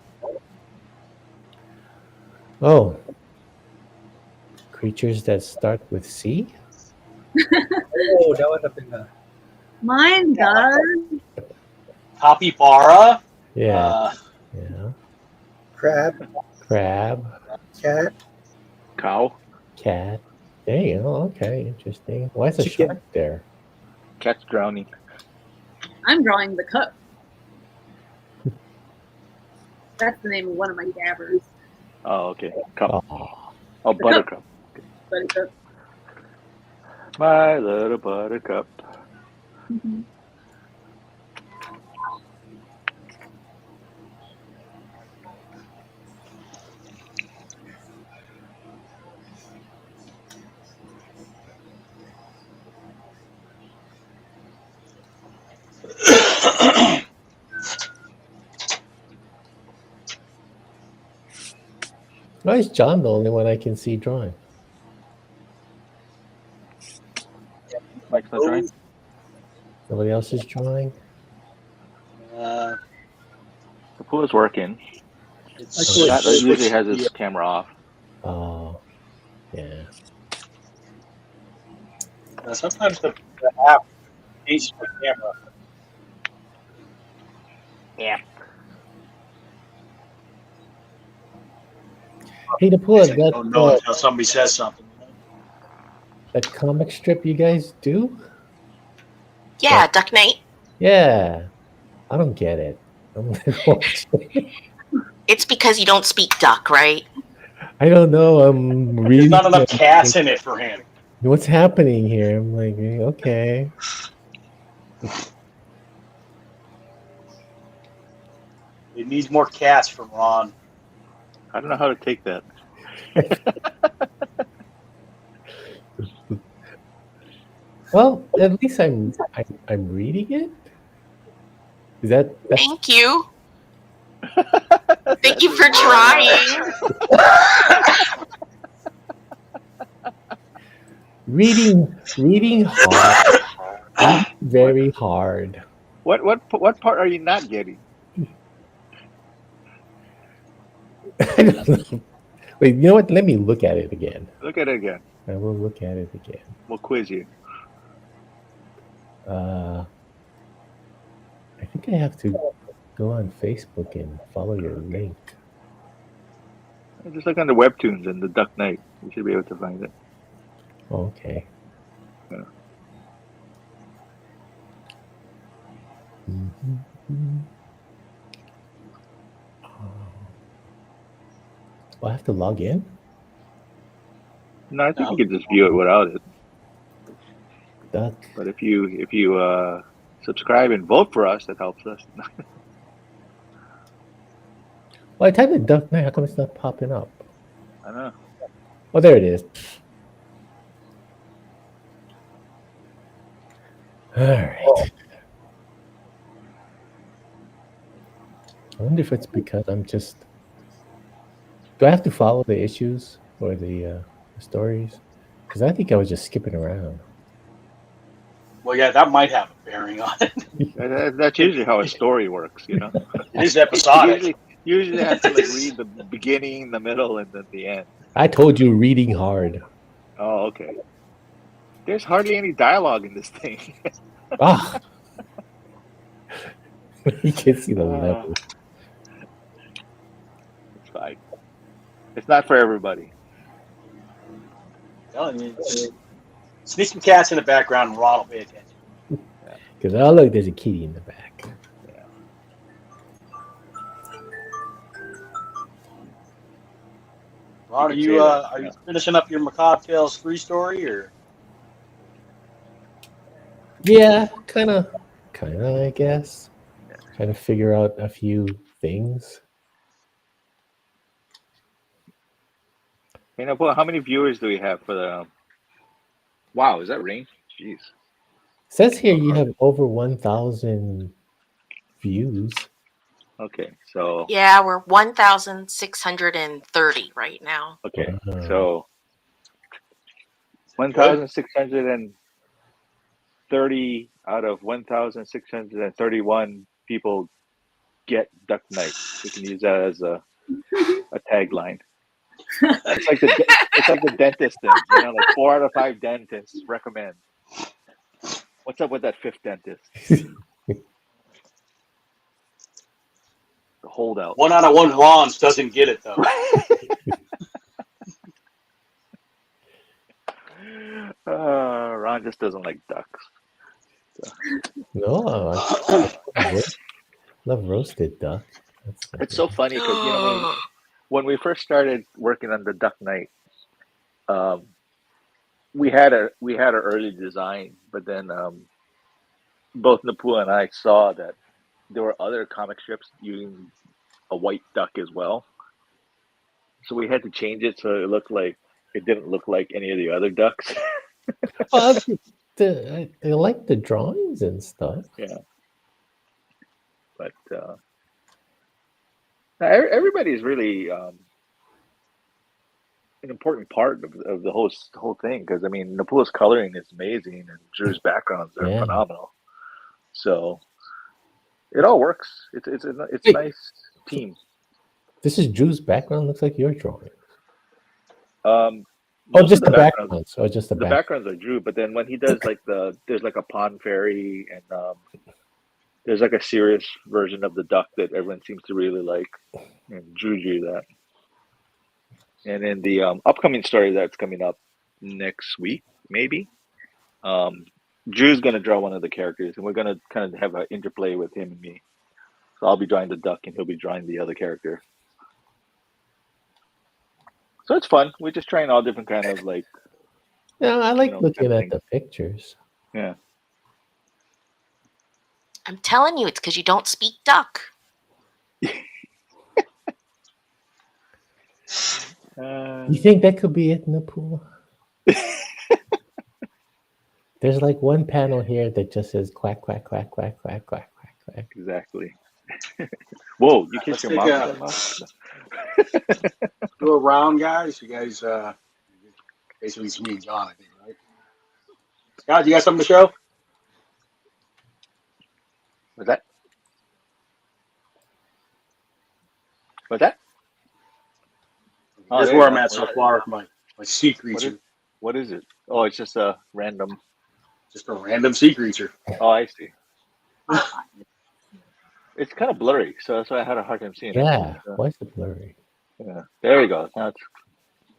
Oh. Creatures that start with C? Oh, that would have been Mine does. Capybara. Yeah. Yeah. crab, Crab. cat, Cow. Cat. There you go. Okay, interesting. Why is a Chicken. shark there? Cat's drowning. I'm drawing the cup. That's the name of one of my dabbers. Oh, okay. Cup. Oh. Oh, buttercup. But it's a My little buttercup. Why is John the only one I can see drawing? Mike's not drawing? Nobody else is drawing? Uh, The pool is working. it's Matt usually switched has his the- camera off. Oh. Yeah. Sometimes the app hates my camera. Yeah. Hey, to pull Guess up I don't know that until somebody says something. that comic strip you guys do. Yeah, Duck Knight. Yeah, I don't get it. I'm like, watch it. It's because you don't speak duck, right? I don't know. I'm There's reading. not enough it. cats in it for him. What's happening here? I'm like, okay. It needs more cats from Ron. I don't know how to take that. Well, at least I'm reading it. Is that's Thank you. Thank you for trying. reading hard, reading very hard. What part are you not getting? I don't know. Wait, you know what? Let me look at it again. Look at it again. I will look at it again. We'll quiz you. I think I have to go on Facebook and follow your link. Just look on the webtoons and the Duck Knight. You should be able to find it. Oh, okay. Yeah. I have to log in. No, I think you can just view it without it. Duck. But if you subscribe and vote for us, that helps us. Well, I typed in Duck Knight. How come it's not popping up? I know. Oh, there it is. All right. I wonder if it's because I'm just. Do I have to follow the issues or the stories? Because I think I was just skipping around. Well, yeah, that might have a bearing on it. That's usually how a story works, you know. It is episodic. Usually have to like read the beginning, the middle, and then the end. I told you reading hard. Oh, okay. There's hardly any dialogue in this thing. Ah. You can see the level. It's fine. It's not for everybody. Telling you, sneak some cats in the background and Ron will pay attention. Because oh look, there's a kitty in the back. Yeah. Ron, are you finishing up your Macabre Tales 3 story or? Yeah, kind of, I guess. Trying to figure out a few things. You know, how many viewers do we have for the? Wow, is that rain? Jeez. It says here you have over 1,000 views. Okay, so Yeah, we're 1,630 right now. okay, so 1,630 out of 1,631 people get Duck Knight. We can use that as a tagline. It's like the dentist thing, you know, like 4 out of 5 dentists recommend. What's up with that 5th dentist? The holdout. 1 out of 1 Rons doesn't get it though. Ron just doesn't like ducks. So. No, I love roasted duck. It's so funny because you know when we first started working on the Duck Knight, we had an early design, but then both Napua and I saw that there were other comic strips using a white duck as well, so we had to change it so it didn't look like any of the other ducks. I like the drawings and stuff. Yeah, but everybody's really an important part of the whole thing, because I mean Napua's coloring is amazing and Drew's backgrounds are phenomenal. So it all works. It's a nice team. This is Drew's background. Looks like your drawing. Oh, most just of the backgrounds, or just the the back. backgrounds are Drew, but then when he does like there's like a pond fairy, and there's like a serious version of the duck that everyone seems to really like, and Drew drew that. And in the upcoming story that's coming up next week, maybe, Drew's gonna draw one of the characters, and we're gonna kind of have an interplay with him and me. So I'll be drawing the duck, and he'll be drawing the other character. So it's fun. We're just trying all different kind of like, No, I like kind looking of at thing. the pictures. Yeah. I'm telling you, it's because you don't speak duck. You think that could be it in the pool? There's like one panel here that just says quack, quack, quack, quack, quack, quack, quack, quack. Exactly. Whoa, you kissed Let's your take mom? Go around, guys. You guys, basically it's me and John, I think, right? Scott, you got something to show? What's that? What's that? Oh, Here's there you where I'm go. at so far. My sea What creature, is it? Oh, it's just a random. just a random sea creature. Oh, I see. It's kind of blurry, so that's why I had a hard time seeing it. Yeah, why is it blurry? Yeah, there you go. Now it's,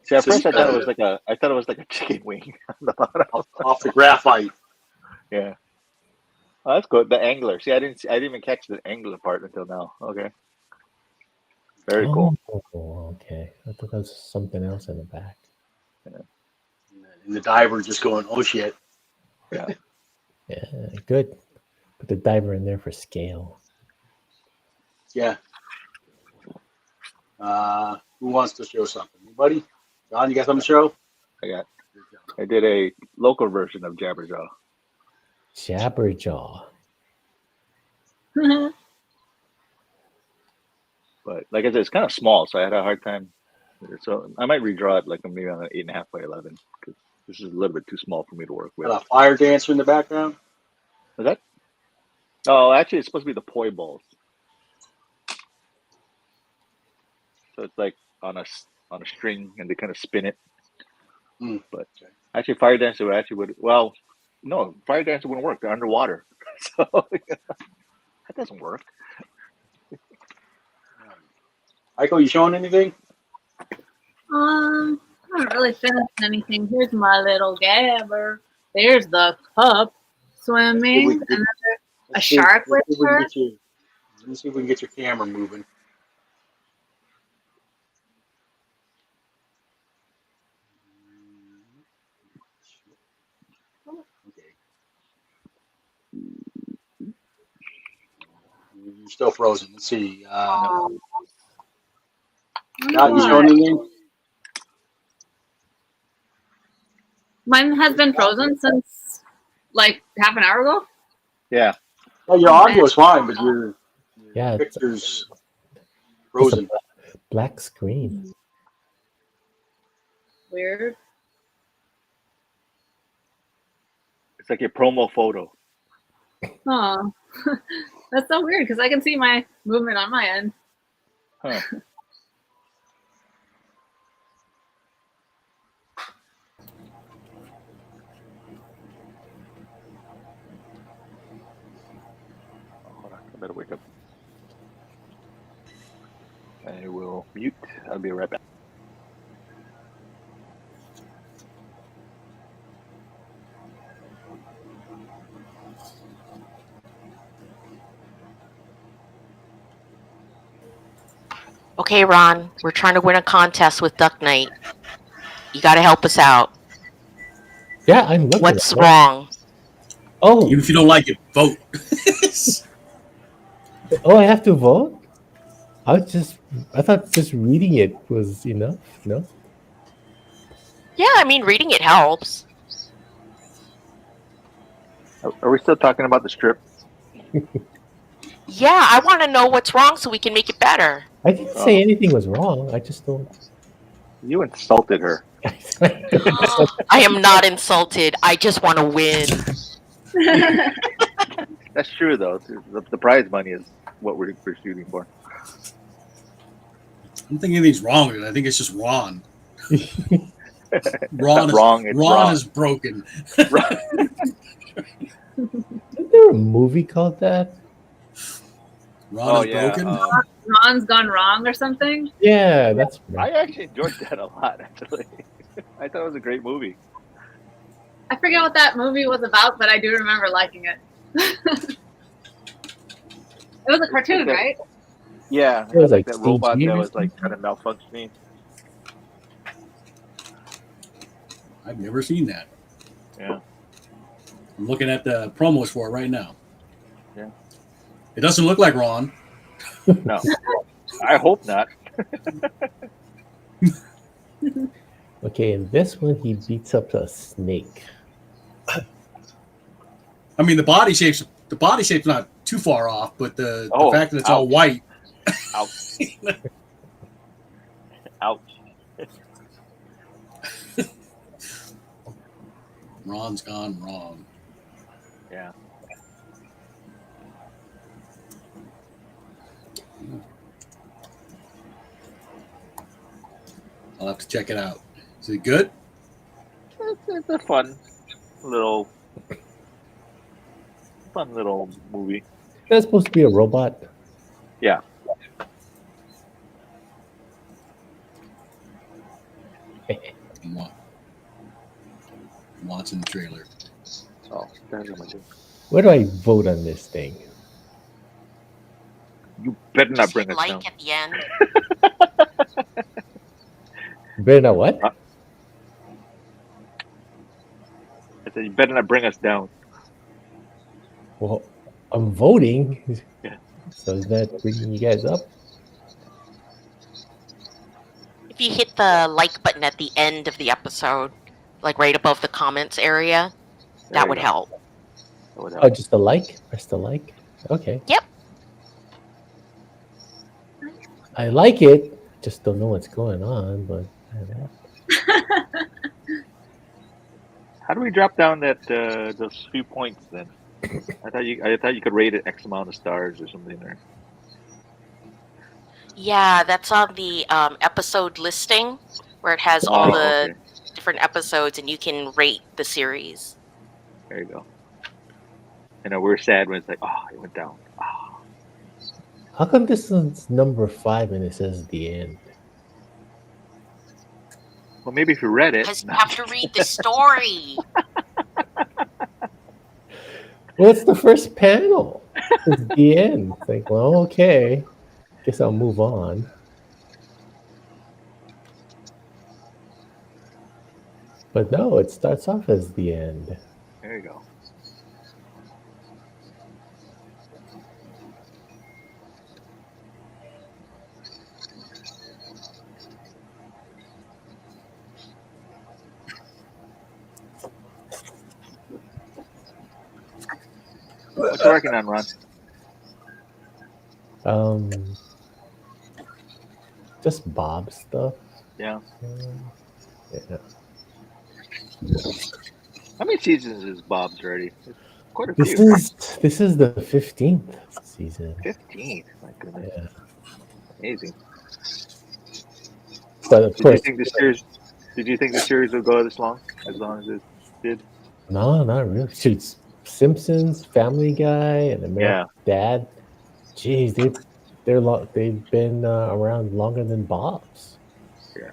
see, at It's just, first I thought it was like a chicken wing on the bottom. off the graphite. Yeah. Oh, that's good. The angler. See, I didn't even catch the angler part until now. Okay. Very cool. Oh, okay. I thought that was something else in the back. And the diver just going, oh shit. Yeah. Yeah, good. Put the diver in there for scale. Yeah. Who wants to show something? Anybody? John, you got something to show? I did a local version of Jabberjaw. Jabberjaw. But like I said, it's kind of small, so I had a hard time. So I might redraw it like maybe on an 8.5 by 11, because this is a little bit too small for me to work with. Got a fire dancer in the background? Is that? Oh, actually, it's supposed to be the poi balls. So it's like on a string, and they kind of spin it. But actually, fire dancer would. Well, no, fire dancer wouldn't work. They're underwater, so that doesn't work. Michael, you showing anything? I haven't really finished anything. Here's my little gabber. There's the cup swimming. And then there's a shark with her. Let me see if we can get your camera moving. Okay. You're still frozen. Let's see. Scott, you showing anything? Mine has been frozen since like half an hour ago. Yeah. Well, your audio is fine, but your picture's frozen. Black screen. Weird. It's like your promo photo. Oh, that's so weird because I can see my movement on my end. Huh. Hold on, I better wake up. I will mute. I'll be right back. Okay, Ron, we're trying to win a contest with Duck Knight. You got to help us out. Yeah, I'm looking. What's wrong? Oh, Even if you don't like it, vote. Oh, I have to vote? I thought just reading it was enough. No? Yeah, I mean, reading it helps. Are we still talking about the strip? Yeah, I want to know what's wrong so we can make it better. I didn't say anything was wrong. I just don't. You insulted her. I am not insulted. I just want to win. That's true, though. The prize money is what we're shooting for. I don't think anything's wrong with it. I think it's just Ron. Ron, wrong, it's Ron wrong. is broken. Isn't there a movie called that? Ron Oh is yeah, broken. Ron's gone wrong or something. Yeah, that's I right. actually enjoyed that a lot. Actually, I thought it was a great movie. I forget what that movie was about, but I do remember liking it. It was a cartoon, that- right? Yeah, It was like like that robot CG that or was like kind something. of malfunctioning. I've never seen that. Yeah, I'm looking at the promos for it right now. Yeah. It doesn't look like Ron. no, I hope not. Okay, in this one, he beats up a snake. I mean, the body shape's not too far off, but the Oh, fact that it's all ouch. white. Ouch. Ouch. Ron's gone wrong. Yeah. I'll have to check it out. Is it good? It's a fun little movie. That's supposed to be a robot. Yeah. I'm watching the trailer. Oh, that's what I do. Where do I vote on this thing? You better not Just bring hit us like down. at the end. Better not what? I said you better not bring us down. Well, I'm voting. Yeah. So is that bringing you guys up? If you hit the like button at the end of the episode, like right above the comments area, There that you would go. help. That would Oh, help. just a like? Press the like? Okay. Yep. I like it. Just don't know what's going on, but How do we drop down that those few points then? I thought you could rate it X amount of stars or something there. Yeah, that's on the episode listing where it has all the okay. different episodes and you can rate the series. There you go. I know we're sad when it's like, oh, it went down. Oh. how come this is number 5 and it says the end? Well, maybe if you read it. Because you have to read the story. Well, it's the first panel. It's the end. It's like, well, okay. Guess I'll move on. But no, it starts off as the end. There you go. What you working on, Ron? Just Bob stuff. Yeah. Yeah. How many seasons is Bob's already? It's quite a This few. is the 15th season. 15. My goodness. Yeah. Amazing. But of Did course, you think the series would go this long? As long as it did? no, not really. Shoots Simpsons, Family Guy, and American Dad. Jeez, they've been around longer than Bob's. Yeah.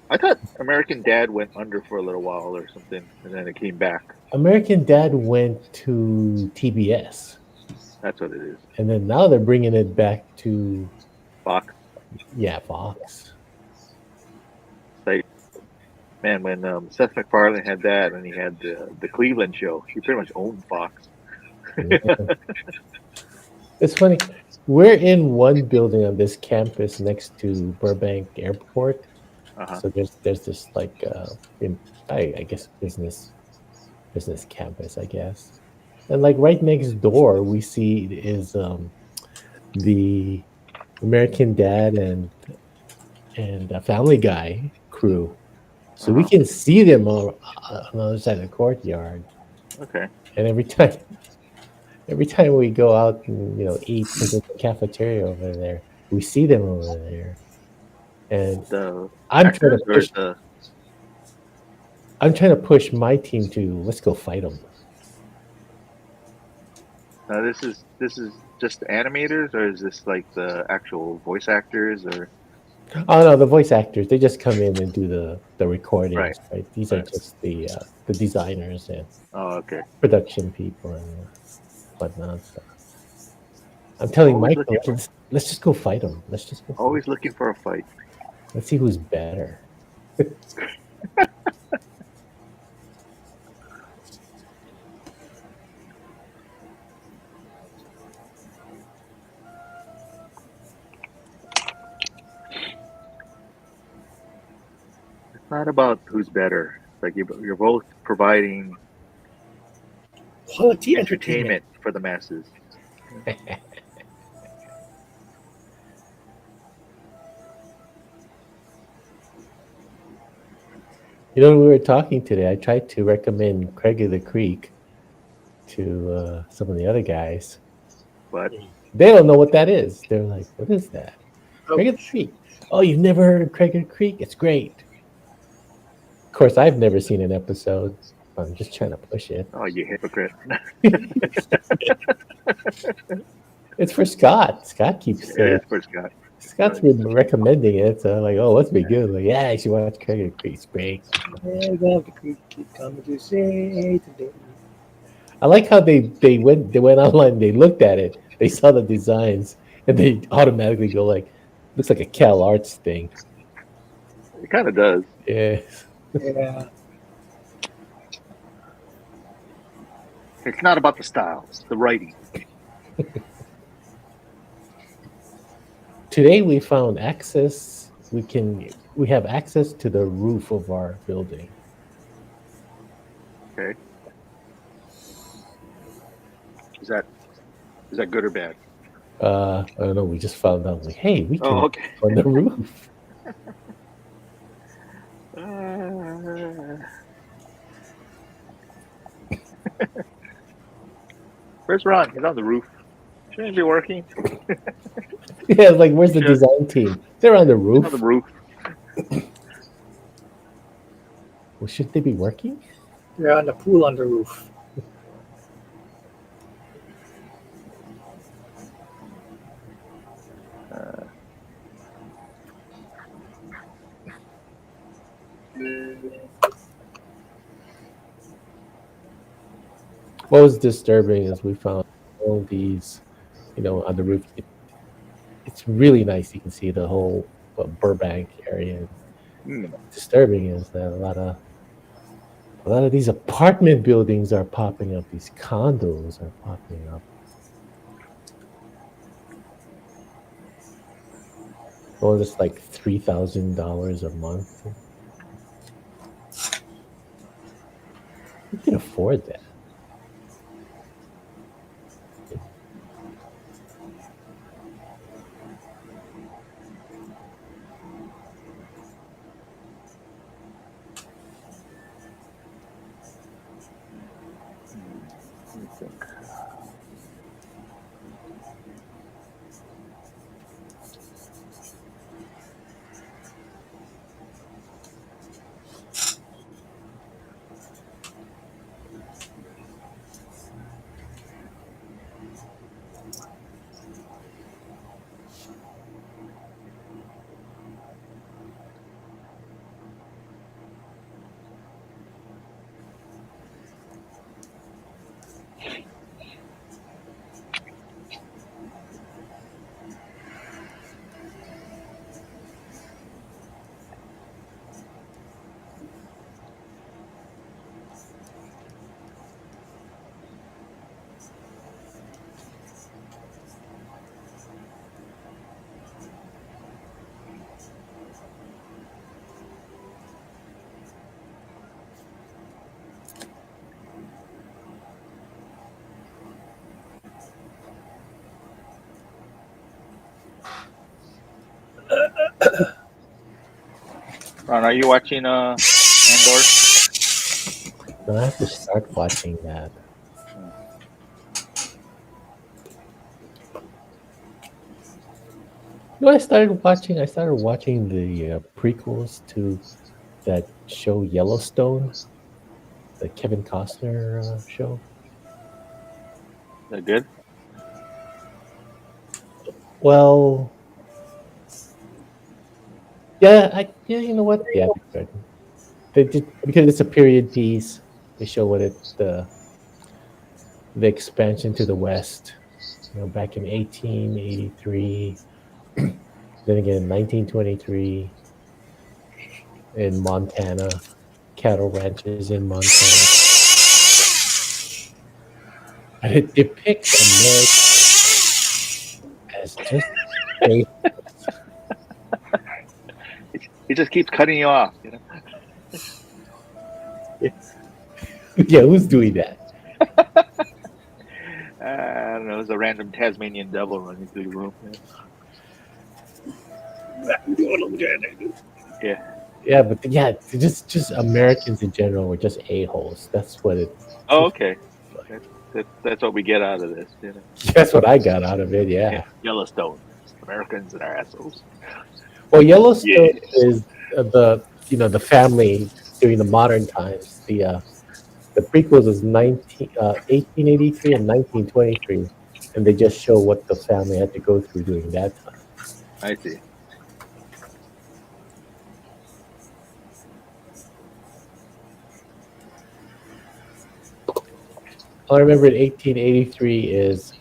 I thought American Dad went under for a little while or something, and then it came back. American Dad went to TBS. That's what it is. And then now they're bringing it back to Fox. Yeah, Fox. Like, man, when Seth MacFarlane had that, and he had the Cleveland show, he pretty much owned Fox. Yeah. It's funny. We're in one building on this campus next to Burbank Airport. Uh-huh. So there's this like I guess business campus, I guess. And like right next door we see is the American Dad and Family Guy crew. So we can see them on the other side of the courtyard. Okay. And every time we go out and eat in the cafeteria over there, we see them over there. And I'm trying to push I'm trying to push my team to let's go fight them. Now this is just the animators, or is this like the actual voice actors, or Oh no, the voice actors they just come in and do the right? recordings, right? These are Right. just the designers and Oh, okay. production people and whatnot. So I'm telling Always Michael, looking for let's just go fight them. Let's just go fight. always looking for a fight. Let's see who's better. It's not about who's better. It's like you're both providing Quality entertainment. entertainment for the masses. You know, we were talking today. I tried to recommend Craig of the Creek to some of the other guys. But They don't know what that is. They're like, "What is that?" Oh, Craig of the Creek. Oh, you've never heard of Craig of the Creek? It's great. Of course, I've never seen an episode. I'm just trying to push it. oh, you hypocrite! It's for Scott. Scott keeps. It is for Scott. Scott's been recommending it. So like, oh, let's be good. Like, yeah, you should watch Craig of the Creek. It's great. Craig of the Creek, coming to say today. I like how they went online. They looked at it. They saw the designs, and they automatically go like, "Looks like a Cal Arts thing." It kind of does. Yeah. Yeah. It's not about the style; it's the writing. Today we found access. We have access to the roof of our building. Okay. Is that good or bad? I don't know. We just found out like, hey, we can Oh, okay. on the roof. Where's Ron? He's on the roof. Shouldn't he be working? Yeah, like where's the Sure. design team? They're on the He's roof. on the roof. Well, should they be working? They're on the pool on the roof. What was disturbing is we found all these, on the roof. It's really nice. You can see the whole Burbank area. Hmm. Disturbing is that a lot of these apartment buildings are popping up. These condos are popping up. Well, it's like $3,000 a month. Who can afford that? Let me think. Ron, are you watching Andor? No, I have to start watching that. You know, what I started watching. I started watching the prequels to that show Yellowstone, the Kevin Costner show. Is that good? Well, yeah, you know what? Yeah, it's good. They did because it's a period piece. They show what the expansion to the west. Back in 1883, then again in 1923 in Montana, cattle ranches in Montana. But it depicts America as just a He just keeps cutting you off. yeah. Who's doing that? I don't know. It was a random Tasmanian devil running through the room. Yeah. Yeah, but yeah, just Americans in general were just a holes. That's what it. Oh, okay. That's what we get out of this. That's what I got out of it. Yeah. Yeah. Yellowstone. Americans and our assholes. Well, Yeah. Yellowstone is the family during the modern times. The prequels is 1883 and 1923, and they just show what the family had to go through during that time. I see. All I remember in 1883 is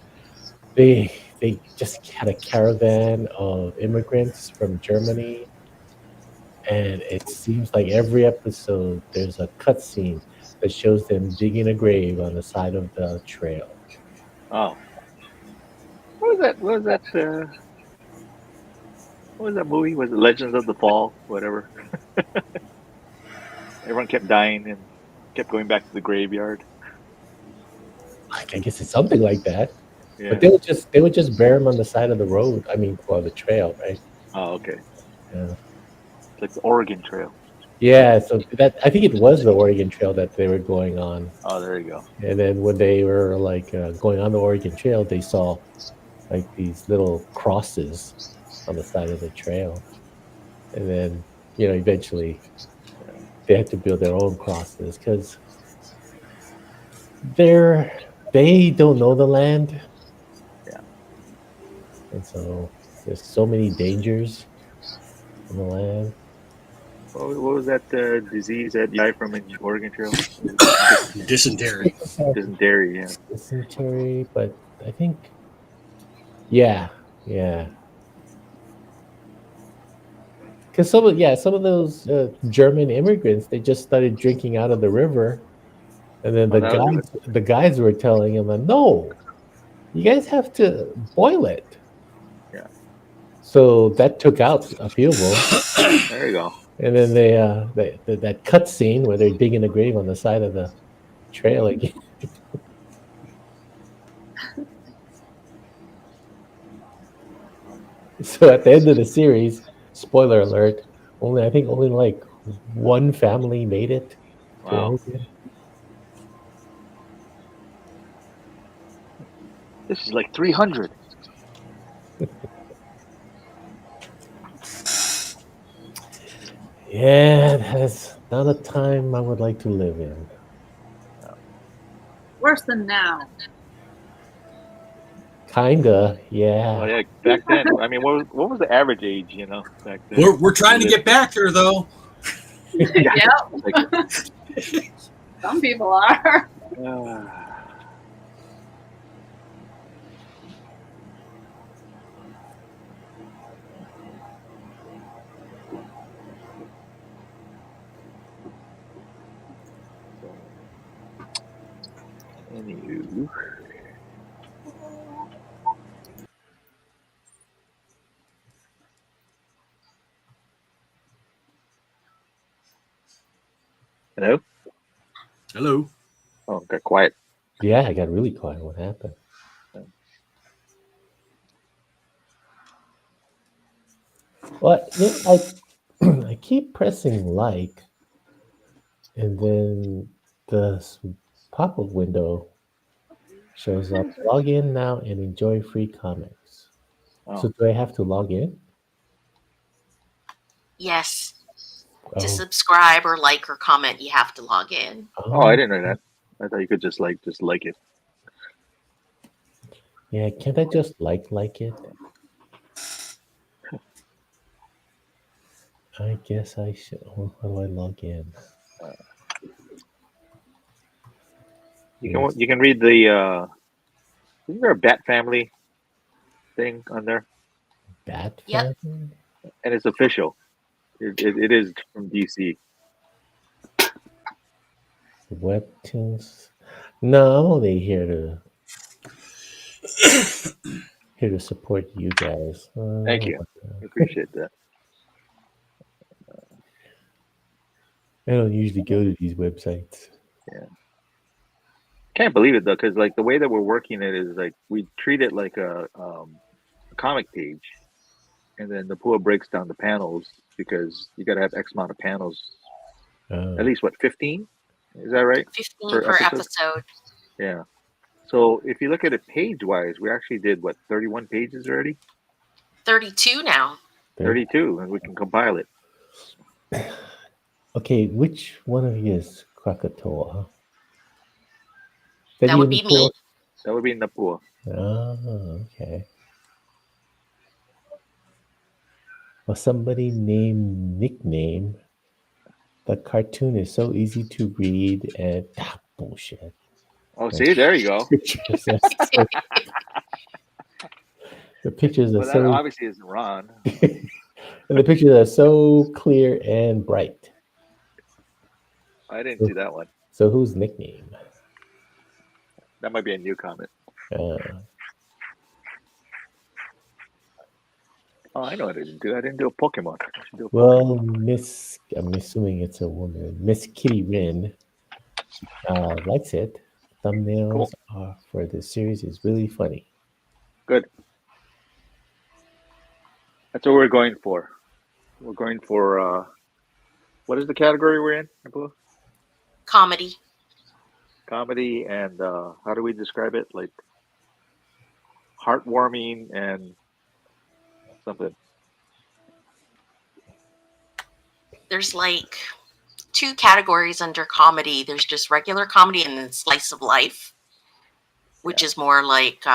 they just had a caravan of immigrants from Germany, and it seems like every episode there's a cutscene that shows them digging a grave on the side of the trail. Oh. What was that? What was that movie? Was it Legends of the Fall? Whatever. Everyone kept dying and kept going back to the graveyard. Like, I guess it's something like that. Yeah. But they would just bury them on the side of the road. I mean, well, the trail, right? Oh, okay. Yeah. It's like the Oregon Trail. Yeah. So that I think it was the Oregon Trail that they were going on, Oh, there you go. and then when they were like going on the Oregon Trail, they saw like these little crosses on the side of the trail, and then eventually they had to build their own crosses because they don't know the land. Yeah. And so there's so many dangers in the land. What was that disease that you died from in Oregon Trail? Dysentery. Dysentery, yeah. Dysentery, but I think, yeah. Because some of those German immigrants, they just started drinking out of the river, and then Oh, that was the guys were telling them, "No, you guys have to boil it." Yeah. So that took out a few of them. There you go. And then that cut scene where they're digging a grave on the side of the trail again. So at the end of the series, spoiler alert, I think only like one family made it to Wow. Oregon. This is like 300. Yeah, that's not a time I would like to live in. Worse than now. Kinda, yeah. Oh, yeah. Back then, I mean, what was the average age, back then? We're trying to get back there though. Yep. Some people are. Anywho. Hello? Hello. Oh, got quiet. Yeah, I got really quiet. What happened? Well, I keep pressing like, and then the pop-up window shows up. Log in now and enjoy free comics. Oh. So do I have to log in? Yes. To Oh, subscribe or like or comment, you have to log in. Oh, I didn't know that. I thought you could just like it. Yeah, can't I just like it? I guess I should. Oh, how do I log in? You can read the. Isn't there a Bat Family thing on there? Bat Yep. family? And it's official. It is from DC. Webtoons? No, I'm only here to support you guys. Thank you. I appreciate that. I don't usually go to these websites. Can't believe it though, because like the way that we're working it is like we treat it like a comic page, and then the pool breaks down the panels because you got to have X amount of panels. At least what 15? Is that right? 15 per episode. Yeah. So if you look at it page wise, we actually did what 31 pages already. 32 now. 32, and we can compile it. Okay, which one of you is Krakatoa? That would be me. That would be in the pool. Oh, okay. Well, somebody named Nickname. The cartoon is so easy to read and bullshit. Oh, see, there you go. The pictures are Well, that so obviously isn't Ron. and the pictures are so clear and bright. I didn't see that one. So whose nickname? That might be a new comment. Oh, I know what I didn't do. I didn't do a Pokemon. Well, I'm assuming it's a woman. Miss Kitty Wren likes it. Thumbnails are for the series is really funny. Good. That's what we're going for. We're going for what is the category we're in? Comedy. Comedy and how do we describe it? Like heartwarming and something. There's like 2 categories under comedy. There's just regular comedy and then slice of life, which is more like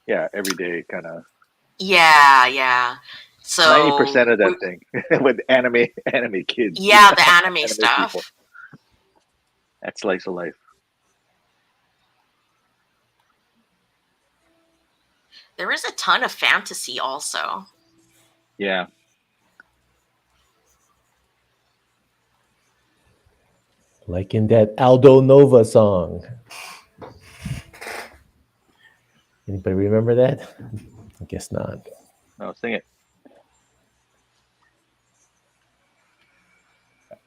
everyday kind of. Yeah. So 90% of that thing with anime kids. Yeah, the anime stuff. People. That's slice of life. There is a ton of fantasy also. Yeah. Like in that Aldo Nova song. Anybody remember that? I guess not. No, sing it.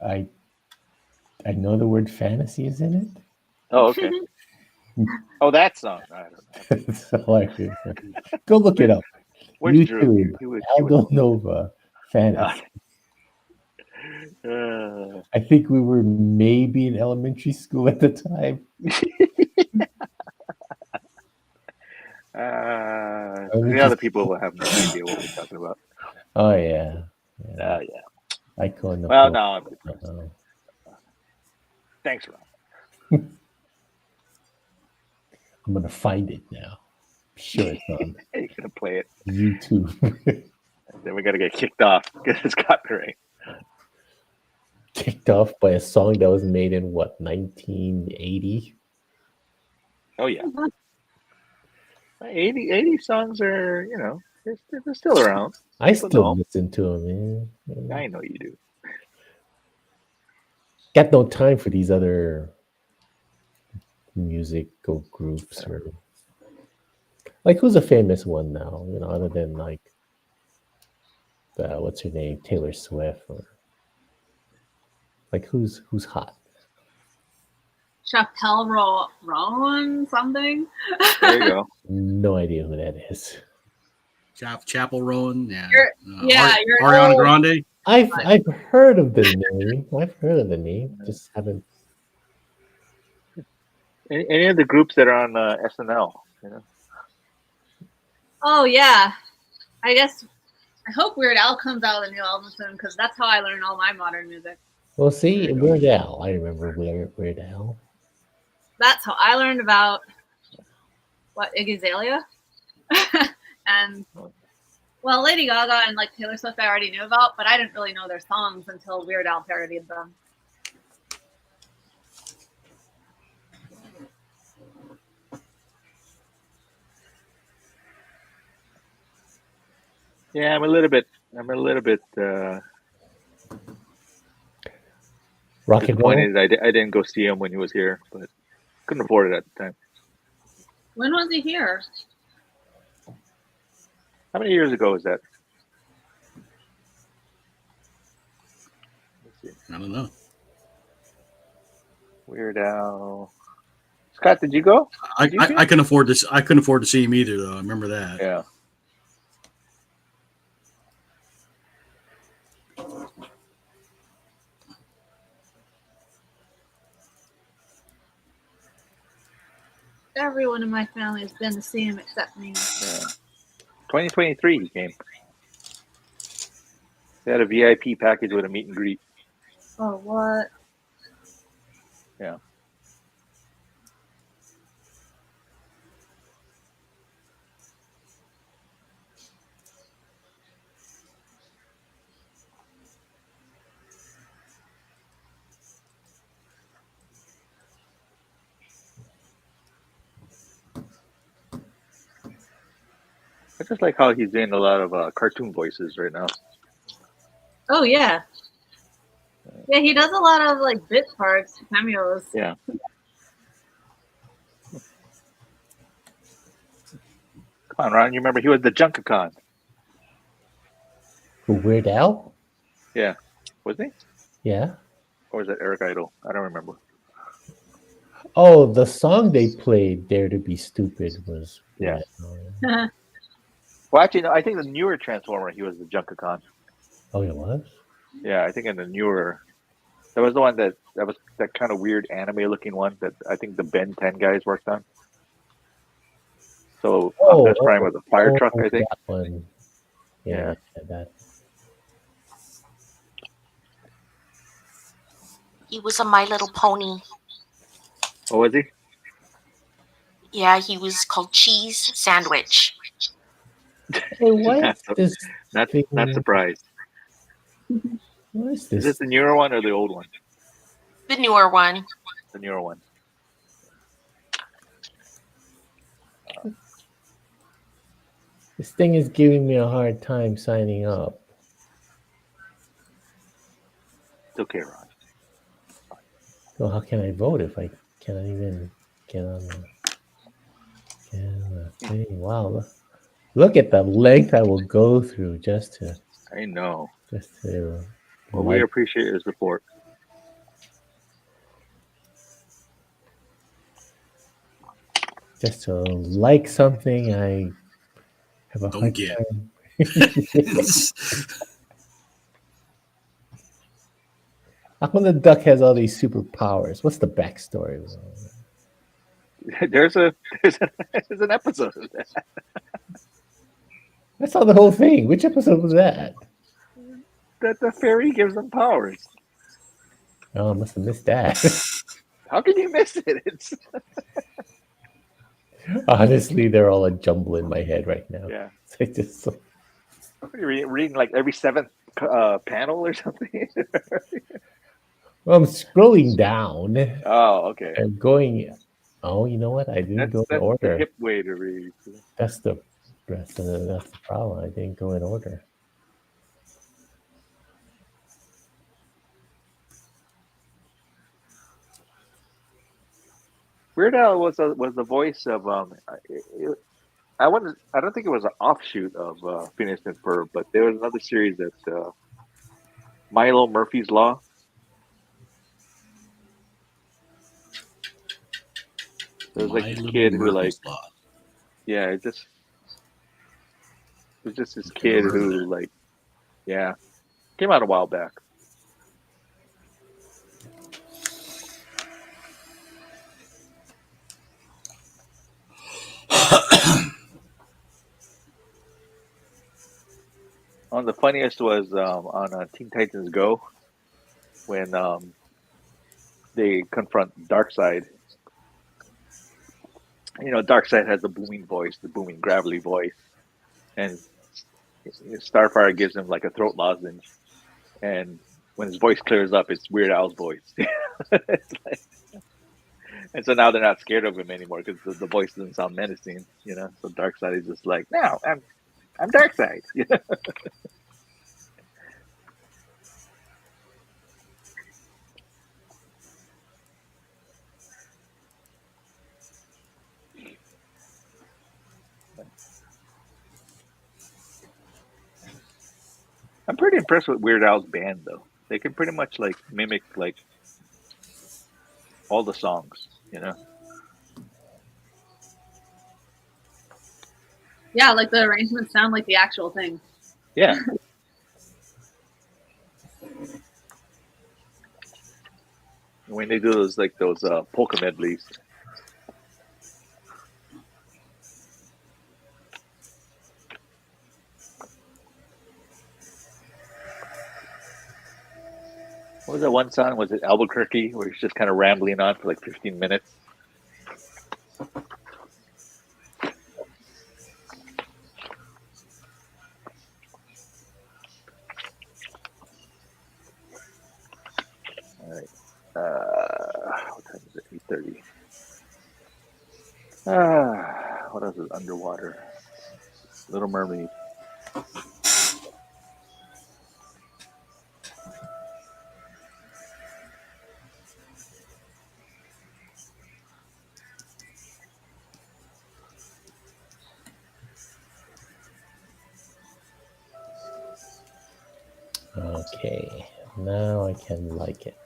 I know the word fantasy is in it. Oh, okay. Oh, that song. I don't know. Go look it up. Where's YouTube. Aldo Nova fantasy. I think we were maybe in elementary school at the time. The other people will have no idea what we're talking about. Oh yeah. Yeah. I couldn't. Well, no, I'm depressed. Thanks, Ron. I'm gonna find it now. Sure, it's on. You're gonna play it. YouTube. And then we're gonna get kicked off because it's copyright. Kicked off by a song that was made in what 1980? Oh yeah. 80 songs are, they're still around. I still listen to them, man. I know you do. Got no time for these other musical groups or like who's a famous one now? Other than like what's her name, Taylor Swift, or like who's hot? Chappelle Rowan something. There you go. No idea who that is. Chapel Rowan, yeah. Ariana Grande. I've heard of the name. Just haven't. Any of the groups that are on SNL, Oh yeah, I guess I hope Weird Al comes out with a new album soon because that's how I learn all my modern music. Well, see, There you go. Weird Al. I remember Weird Al. That's how I learned about what Iggy Azalea and well, Lady Gaga and like Taylor Swift I already knew about, but I didn't really know their songs until Weird Al parodied them. Yeah, I'm a little bit Rock and roll. disappointed. I didn't go see him when he was here, but couldn't afford it at the time. When was he here? How many years ago was that? Let's see. I don't know. Weird Al. Scott, did you go? Did you see I him? couldn't afford this. I couldn't afford to see him either, though. I remember that. Yeah. Everyone in my family has been to see him except me. Yeah. 2023 he came. They had a VIP package with a meet and greet. Oh, what? Yeah. I just like how he's doing a lot of cartoon voices right now. Oh yeah. Yeah, he does a lot of like bit parts, cameos. Yeah. Come on, Ron. You remember he was the Junkacon. Weird Al. Yeah. Was he? Yeah. Or was that Eric Idle? I don't remember. Oh, the song they played, "Dare to Be Stupid," was Yeah. Weird Al. Well, actually, no. I think the newer Transformer, he was the Junkacon. Oh, it was. Yeah, I think in the newer, that was the one that was that kind of weird anime-looking one that I think the Ben 10 guys worked on. So Optimus Prime was a fire truck, I think. That one. Yeah, that. He was a My Little Pony. Oh, was he? Yeah, he was called Cheese Sandwich. Hey, why is this thing? Not surprised. What is Is this? this the newer one or the old one? The newer one. The newer one. This thing is giving me a hard time signing up. It's okay, Ron. So how can I vote if I cannot even get on the thing? Wow, look at the length I will go through just to. I know. Just to. Well, we appreciate your support. Just to like something, I have a hard get. time. How come the duck has all these superpowers? What's the backstory? There's an episode of that. I saw the whole thing. Which episode was that? That the fairy gives them powers. Oh, I must have missed that. How can you miss it? It's honestly, they're all a jumble in my head right now. Yeah. It's like just so... What are you reading like every seventh panel or something? Well, I'm scrolling down. Oh, okay. I'm going. Oh, you know what? I didn't go in order. The hip way to read. That's the problem. I didn't go in order. Weird Al was the voice of I don't think it was an offshoot of Phineas and Ferb, but there was another series that Milo Murphy's Law. There was like this kid who like, yeah, it was just this kid who like, yeah, came out a while back. On the funniest was on Teen Titans Go when they confront Darkseid. You know, Darkseid has the booming voice, the booming gravelly voice, and Starfire gives him like a throat lozenge, and when his voice clears up, it's Weird Al's voice. It's like, and so now they're not scared of him anymore because the voice doesn't sound menacing, you know. So Darkseid is just like, no, I'm Darkseid. You know? I'm pretty impressed with Weird Al's band though. They can pretty much like mimic like all the songs, you know. Yeah, like the arrangements sound like the actual thing. Yeah. When they do those polka medleys. What was that one song? Was it Albuquerque, where he's just kind of rambling on for like 15 minutes? All right. What time is it? 8:30. What else is underwater? Little Mermaid. Okay, now I can like it.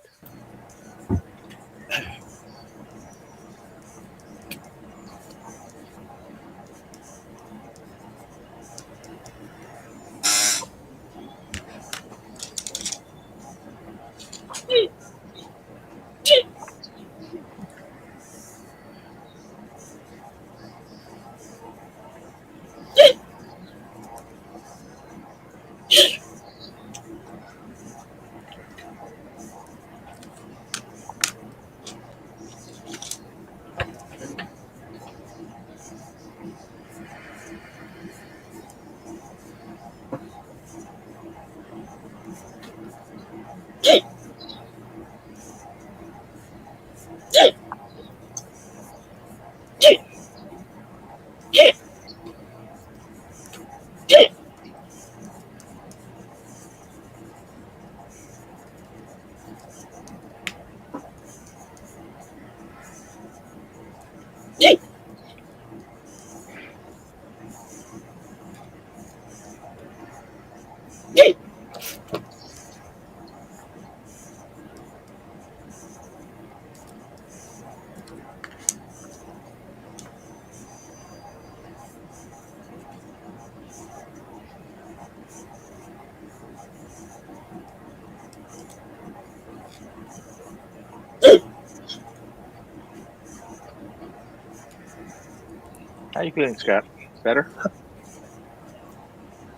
How you feeling, Scott? Better?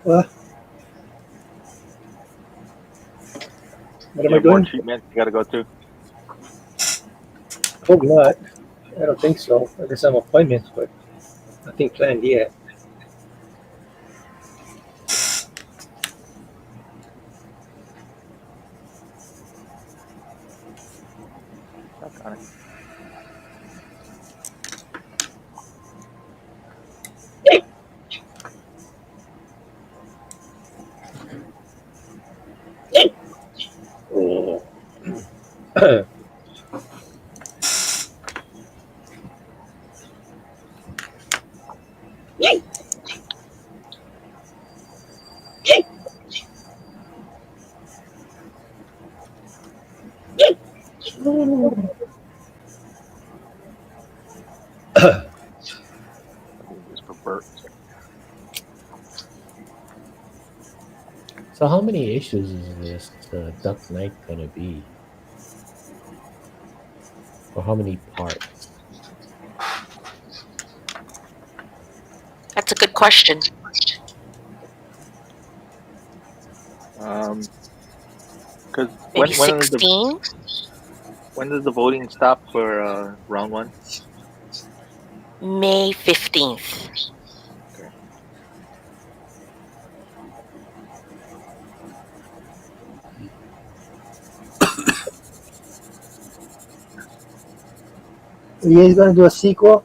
What am You I have more doing? treatment you got to go to? Hope not. I don't think so. I guess some appointments, but nothing planned yet. Suck on it. Oh. I think just for Bert. So, how many issues is this Duck Knight gonna be? Or how many parts? That's a good question. Because Maybe 16. when does the voting stop for round one? May 15th. Okay. Are you guys gonna do a sequel?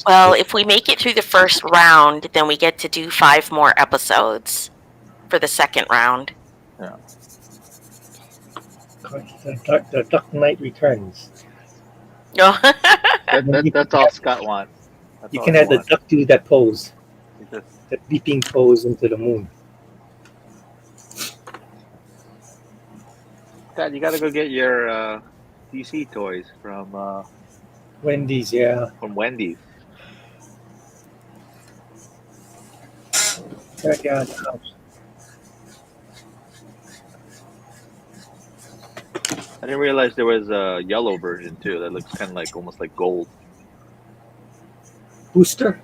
Well, if we make it through the first round, then we get to do 5 more episodes for the second round. Yeah. The Dark Knight Returns. No. That's all Scott wants. That's You all can he have the wants. duck do that pose, He just that leaping pose into the moon. God, you gotta go get your DC toys Wendy's, yeah. from Wendy's. Right there on the house. I didn't realize there was a yellow version too. That looks kind of like almost like gold. Booster?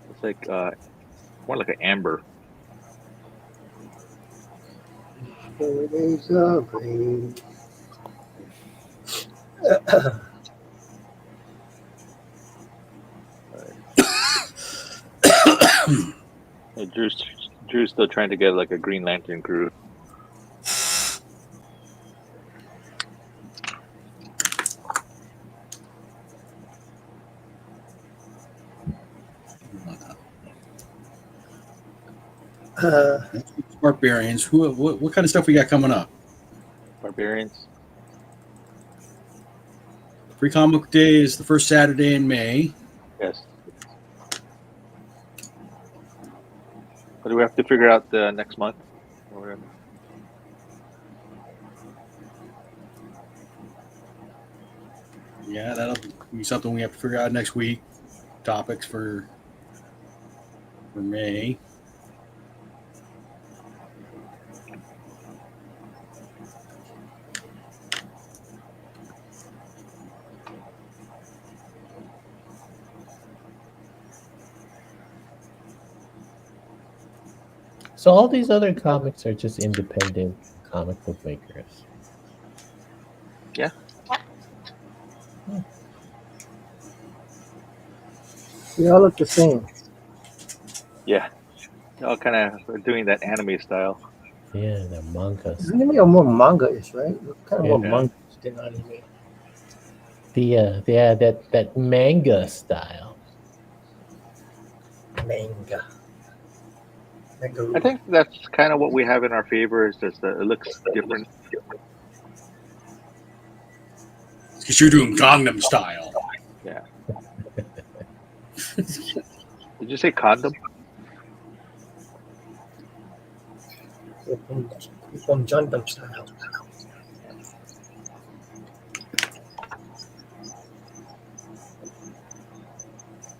It's like more like an amber. 4 days of rain. Hey, Drew's still trying to get like a Green Lantern crew. Barbarians. What kind of stuff we got coming up? Barbarians. Free Comic Book Day is the first Saturday in May. Yes. But do we have to figure out the next month? Or whatever? Yeah, that'll be something we have to figure out next week. Topics for May. So all these other comics are just independent comic book makers. Yeah. They all look the same. Yeah. They're all kind of doing that anime style. Yeah, they're mangas. Anime are more manga-ish, right? Kind of more Yeah. manga than anime. That manga style. Manga. I think that's kind of what we have in our favor is just that it looks different. Because you're doing Gangnam Style. Yeah. Did you say condom? From Gundam style.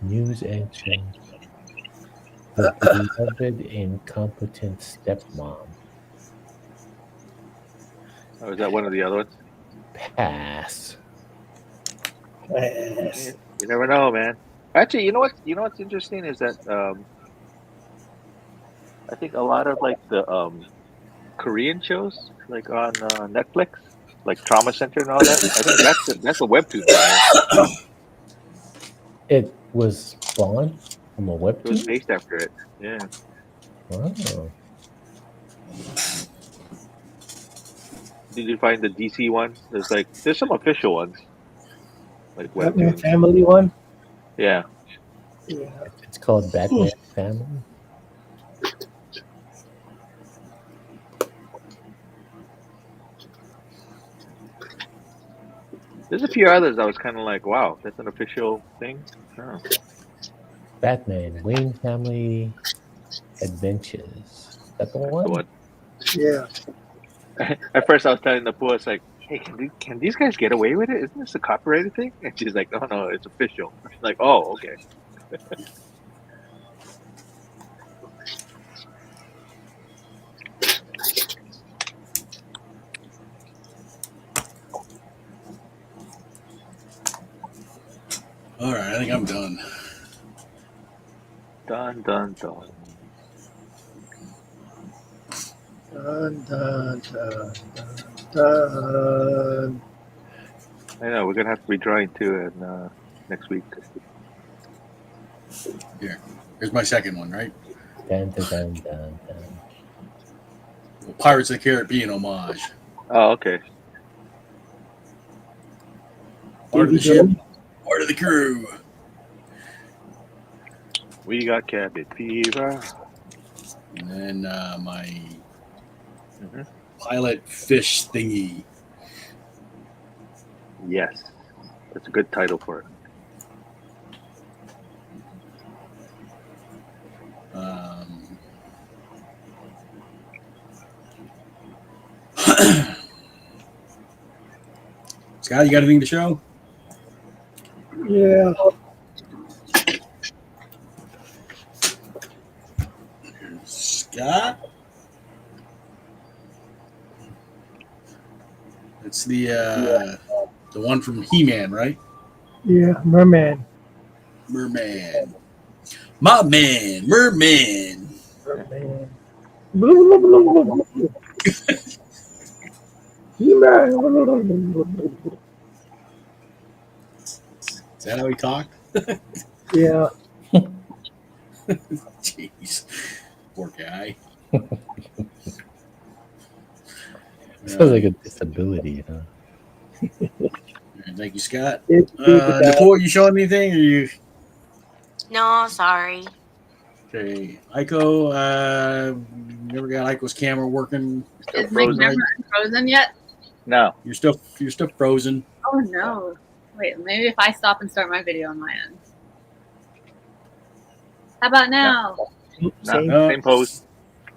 News entry. The beloved incompetent stepmom. Oh, is that one of the other ones? Pass. Yes. You never know, man. Actually, you know what's interesting is that I think a lot of like the Korean shows, like on Netflix, like Trauma Center and all that. I think that's a webtoon thing. It was spawned from a It was webtoon. based after it. Yeah. Wow. Did you find the DC one? There's some official ones, like Batman webtoons. Family one? Yeah. Yeah. It's called Batman Family. There's a few others I was kind of like, wow, that's an official thing. Oh. Batman Wayne Family Adventures. Is that the That's one? the one. Yeah. At first, I was telling the pool, it's like, hey, can these guys get away with it? Isn't this a copyrighted thing? And she's like, oh no, it's official. I'm like, oh, okay. All right, I think I'm done. Dun dun dun. Dun, dun, dun, dun. I know we're gonna have to be drawing too in next week. Here, here's my second one. Right, Dun, dun, dun, dun, dun. Pirates of the Caribbean homage. Oh, okay. Part of Davy the ship, Jones. part of the crew. We got cabin fever. And then my Mhm. pilot fish thingy. Yes, that's a good title for it. Scott, you got anything to show? Yeah. Scott? It's the one from He-Man, right? Yeah. Merman. Merman. My man, Merman. Merman. Blah, blah, blah, blah, blah. He-Man. Is that how he talked? Yeah. Jeez. Poor guy. Sounds like a disability, huh? Thank you, Scott. It's Nicole, you showing anything? Or you No, sorry. okay? Aiko, never got Aiko's camera working. Still Is my frozen. camera unfrozen yet? No. You're still frozen. Oh no. Wait, maybe if I stop and start my video on my end. How about now? same, No. Same pose.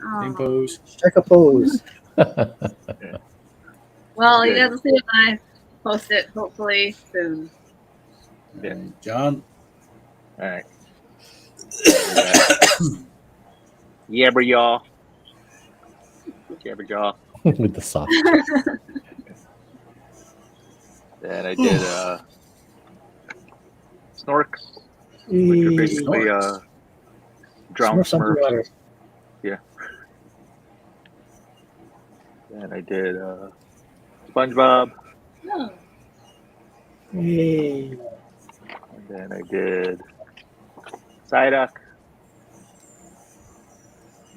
Oh. Same pose. Check a pose. Well, you Good. guys will see it when I post it, hopefully soon. Yeah. John. All right. Yabber y'all. Yabber y'all. With the soft. Then I did Snorks, which are basically Snorks. drowned Smurfs underwater. Smurfs. Yeah. Then I did SpongeBob, Oh. Hey. and then I did Psyduck,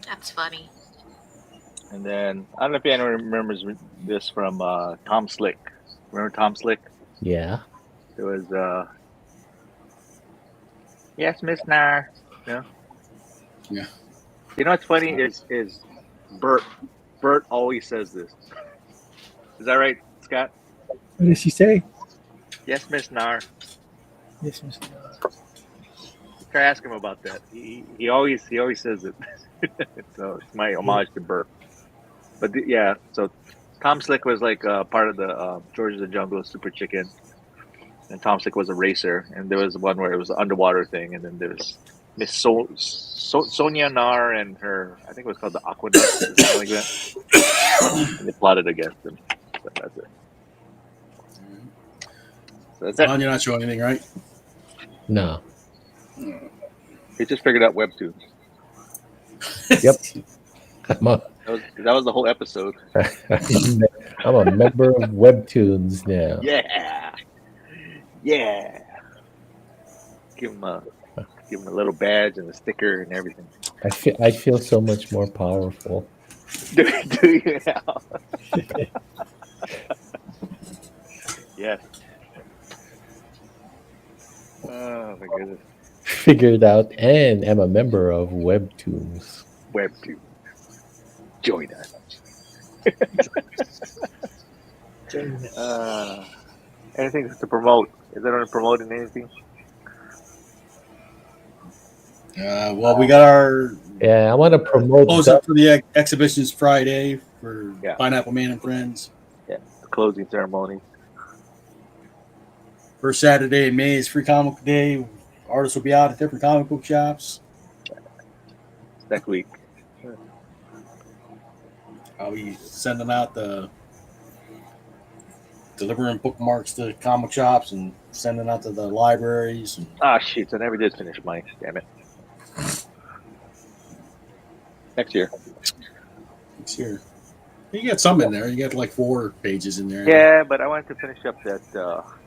That's funny. and then I don't know if anyone remembers this from Tom Slick. Remember Tom Slick? Yeah. It was yes, Miss Nar. No. Yeah. You know what's funny is Bert. Bert always says this. Is that right, Scott? What did she say? Yes, Miss Nar. Yes, Mr. Try ask him about that. He always says it. So it's my homage to Bert. But yeah, so Tom Slick was like part of the George of the Jungle Super Chicken, and Tom Slick was a racer. And there was one where it was an underwater thing, and then there was Miss Sonia Nar and her, I think it was called the Aqueduct or something like that. And they plotted against him. So that's it. So that's John, it. you're not showing anything, right? No. He just figured out WebToon. Yep. That was the whole episode. I'm a member of Webtoons now. Yeah. Yeah. Give him a little badge and a sticker and everything. I feel so much more powerful. Do you now? Yes. Oh my goodness. Figured out and am a member of Webtoons. WebTube. Join us. Anything to promote? Is anyone promoting anything? Well, we got our Yeah, I want to promote. close up for the exhibitions Friday for Yeah. Pineapple Man and Friends. Yeah, the closing ceremony. First Saturday in May is Free Comic Book Day. Artists will be out at different comic book shops. Next week. I'll be sending out delivering bookmarks to comic shops and sending out to the libraries. And Ah, shit! I never did finish mine. Damn it. Next year. It's here. You got some in there. You got like 4 pages in there. Yeah, but I wanted to finish up that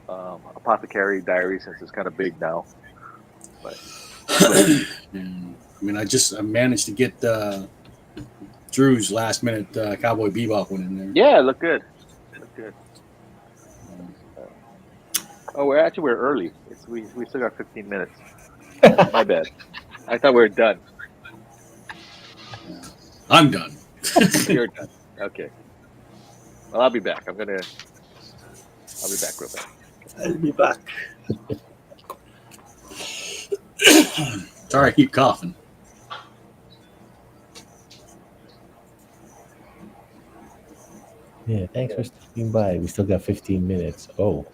Apothecary Diary since it's kind of big now. But And, I mean, I managed to get Drew's last minute Cowboy Bebop one in there. yeah, look good. Look good. Oh, we're early. We still got 15 minutes. My bad. I thought we were done. I'm done. You're done. Okay. Well, I'll be back. I'll be back real fast. I'll be back. Sorry, I keep coughing. Yeah, thanks for stopping by. We still got 15 minutes. Oh.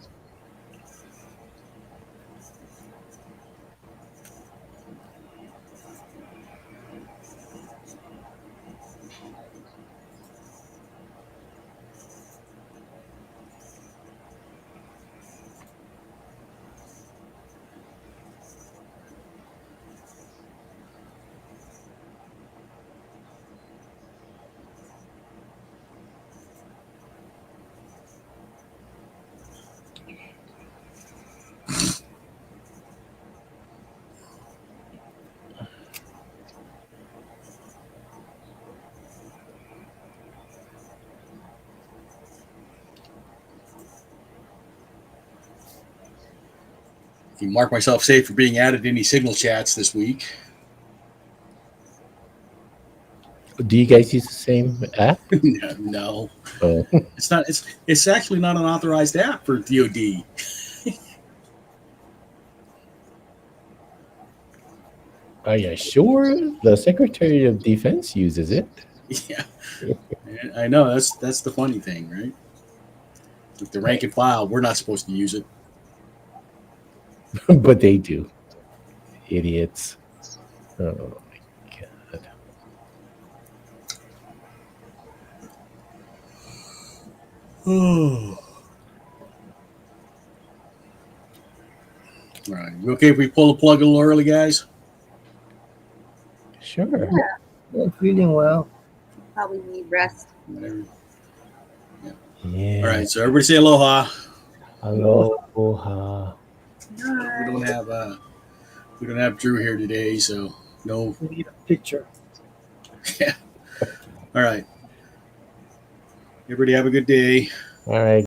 You mark myself safe for being added to any signal chats this week. Do you guys use the same app? No. Oh. It's not. It's actually not an authorized app for DoD. Are you sure? The Secretary of Defense uses it. Yeah, I know. That's the funny thing, right? With the rank and file, we're not supposed to use it. But they do. Idiots. Oh my god. Oh. All right. You okay if we pull the plug a little early, guys? Sure. I'm feeling well. Probably need rest. Whatever. Yeah. All right. So everybody say aloha. Aloha. We don't have Drew here today, so no. We need a picture. Yeah. All right. Everybody have a good day. All right.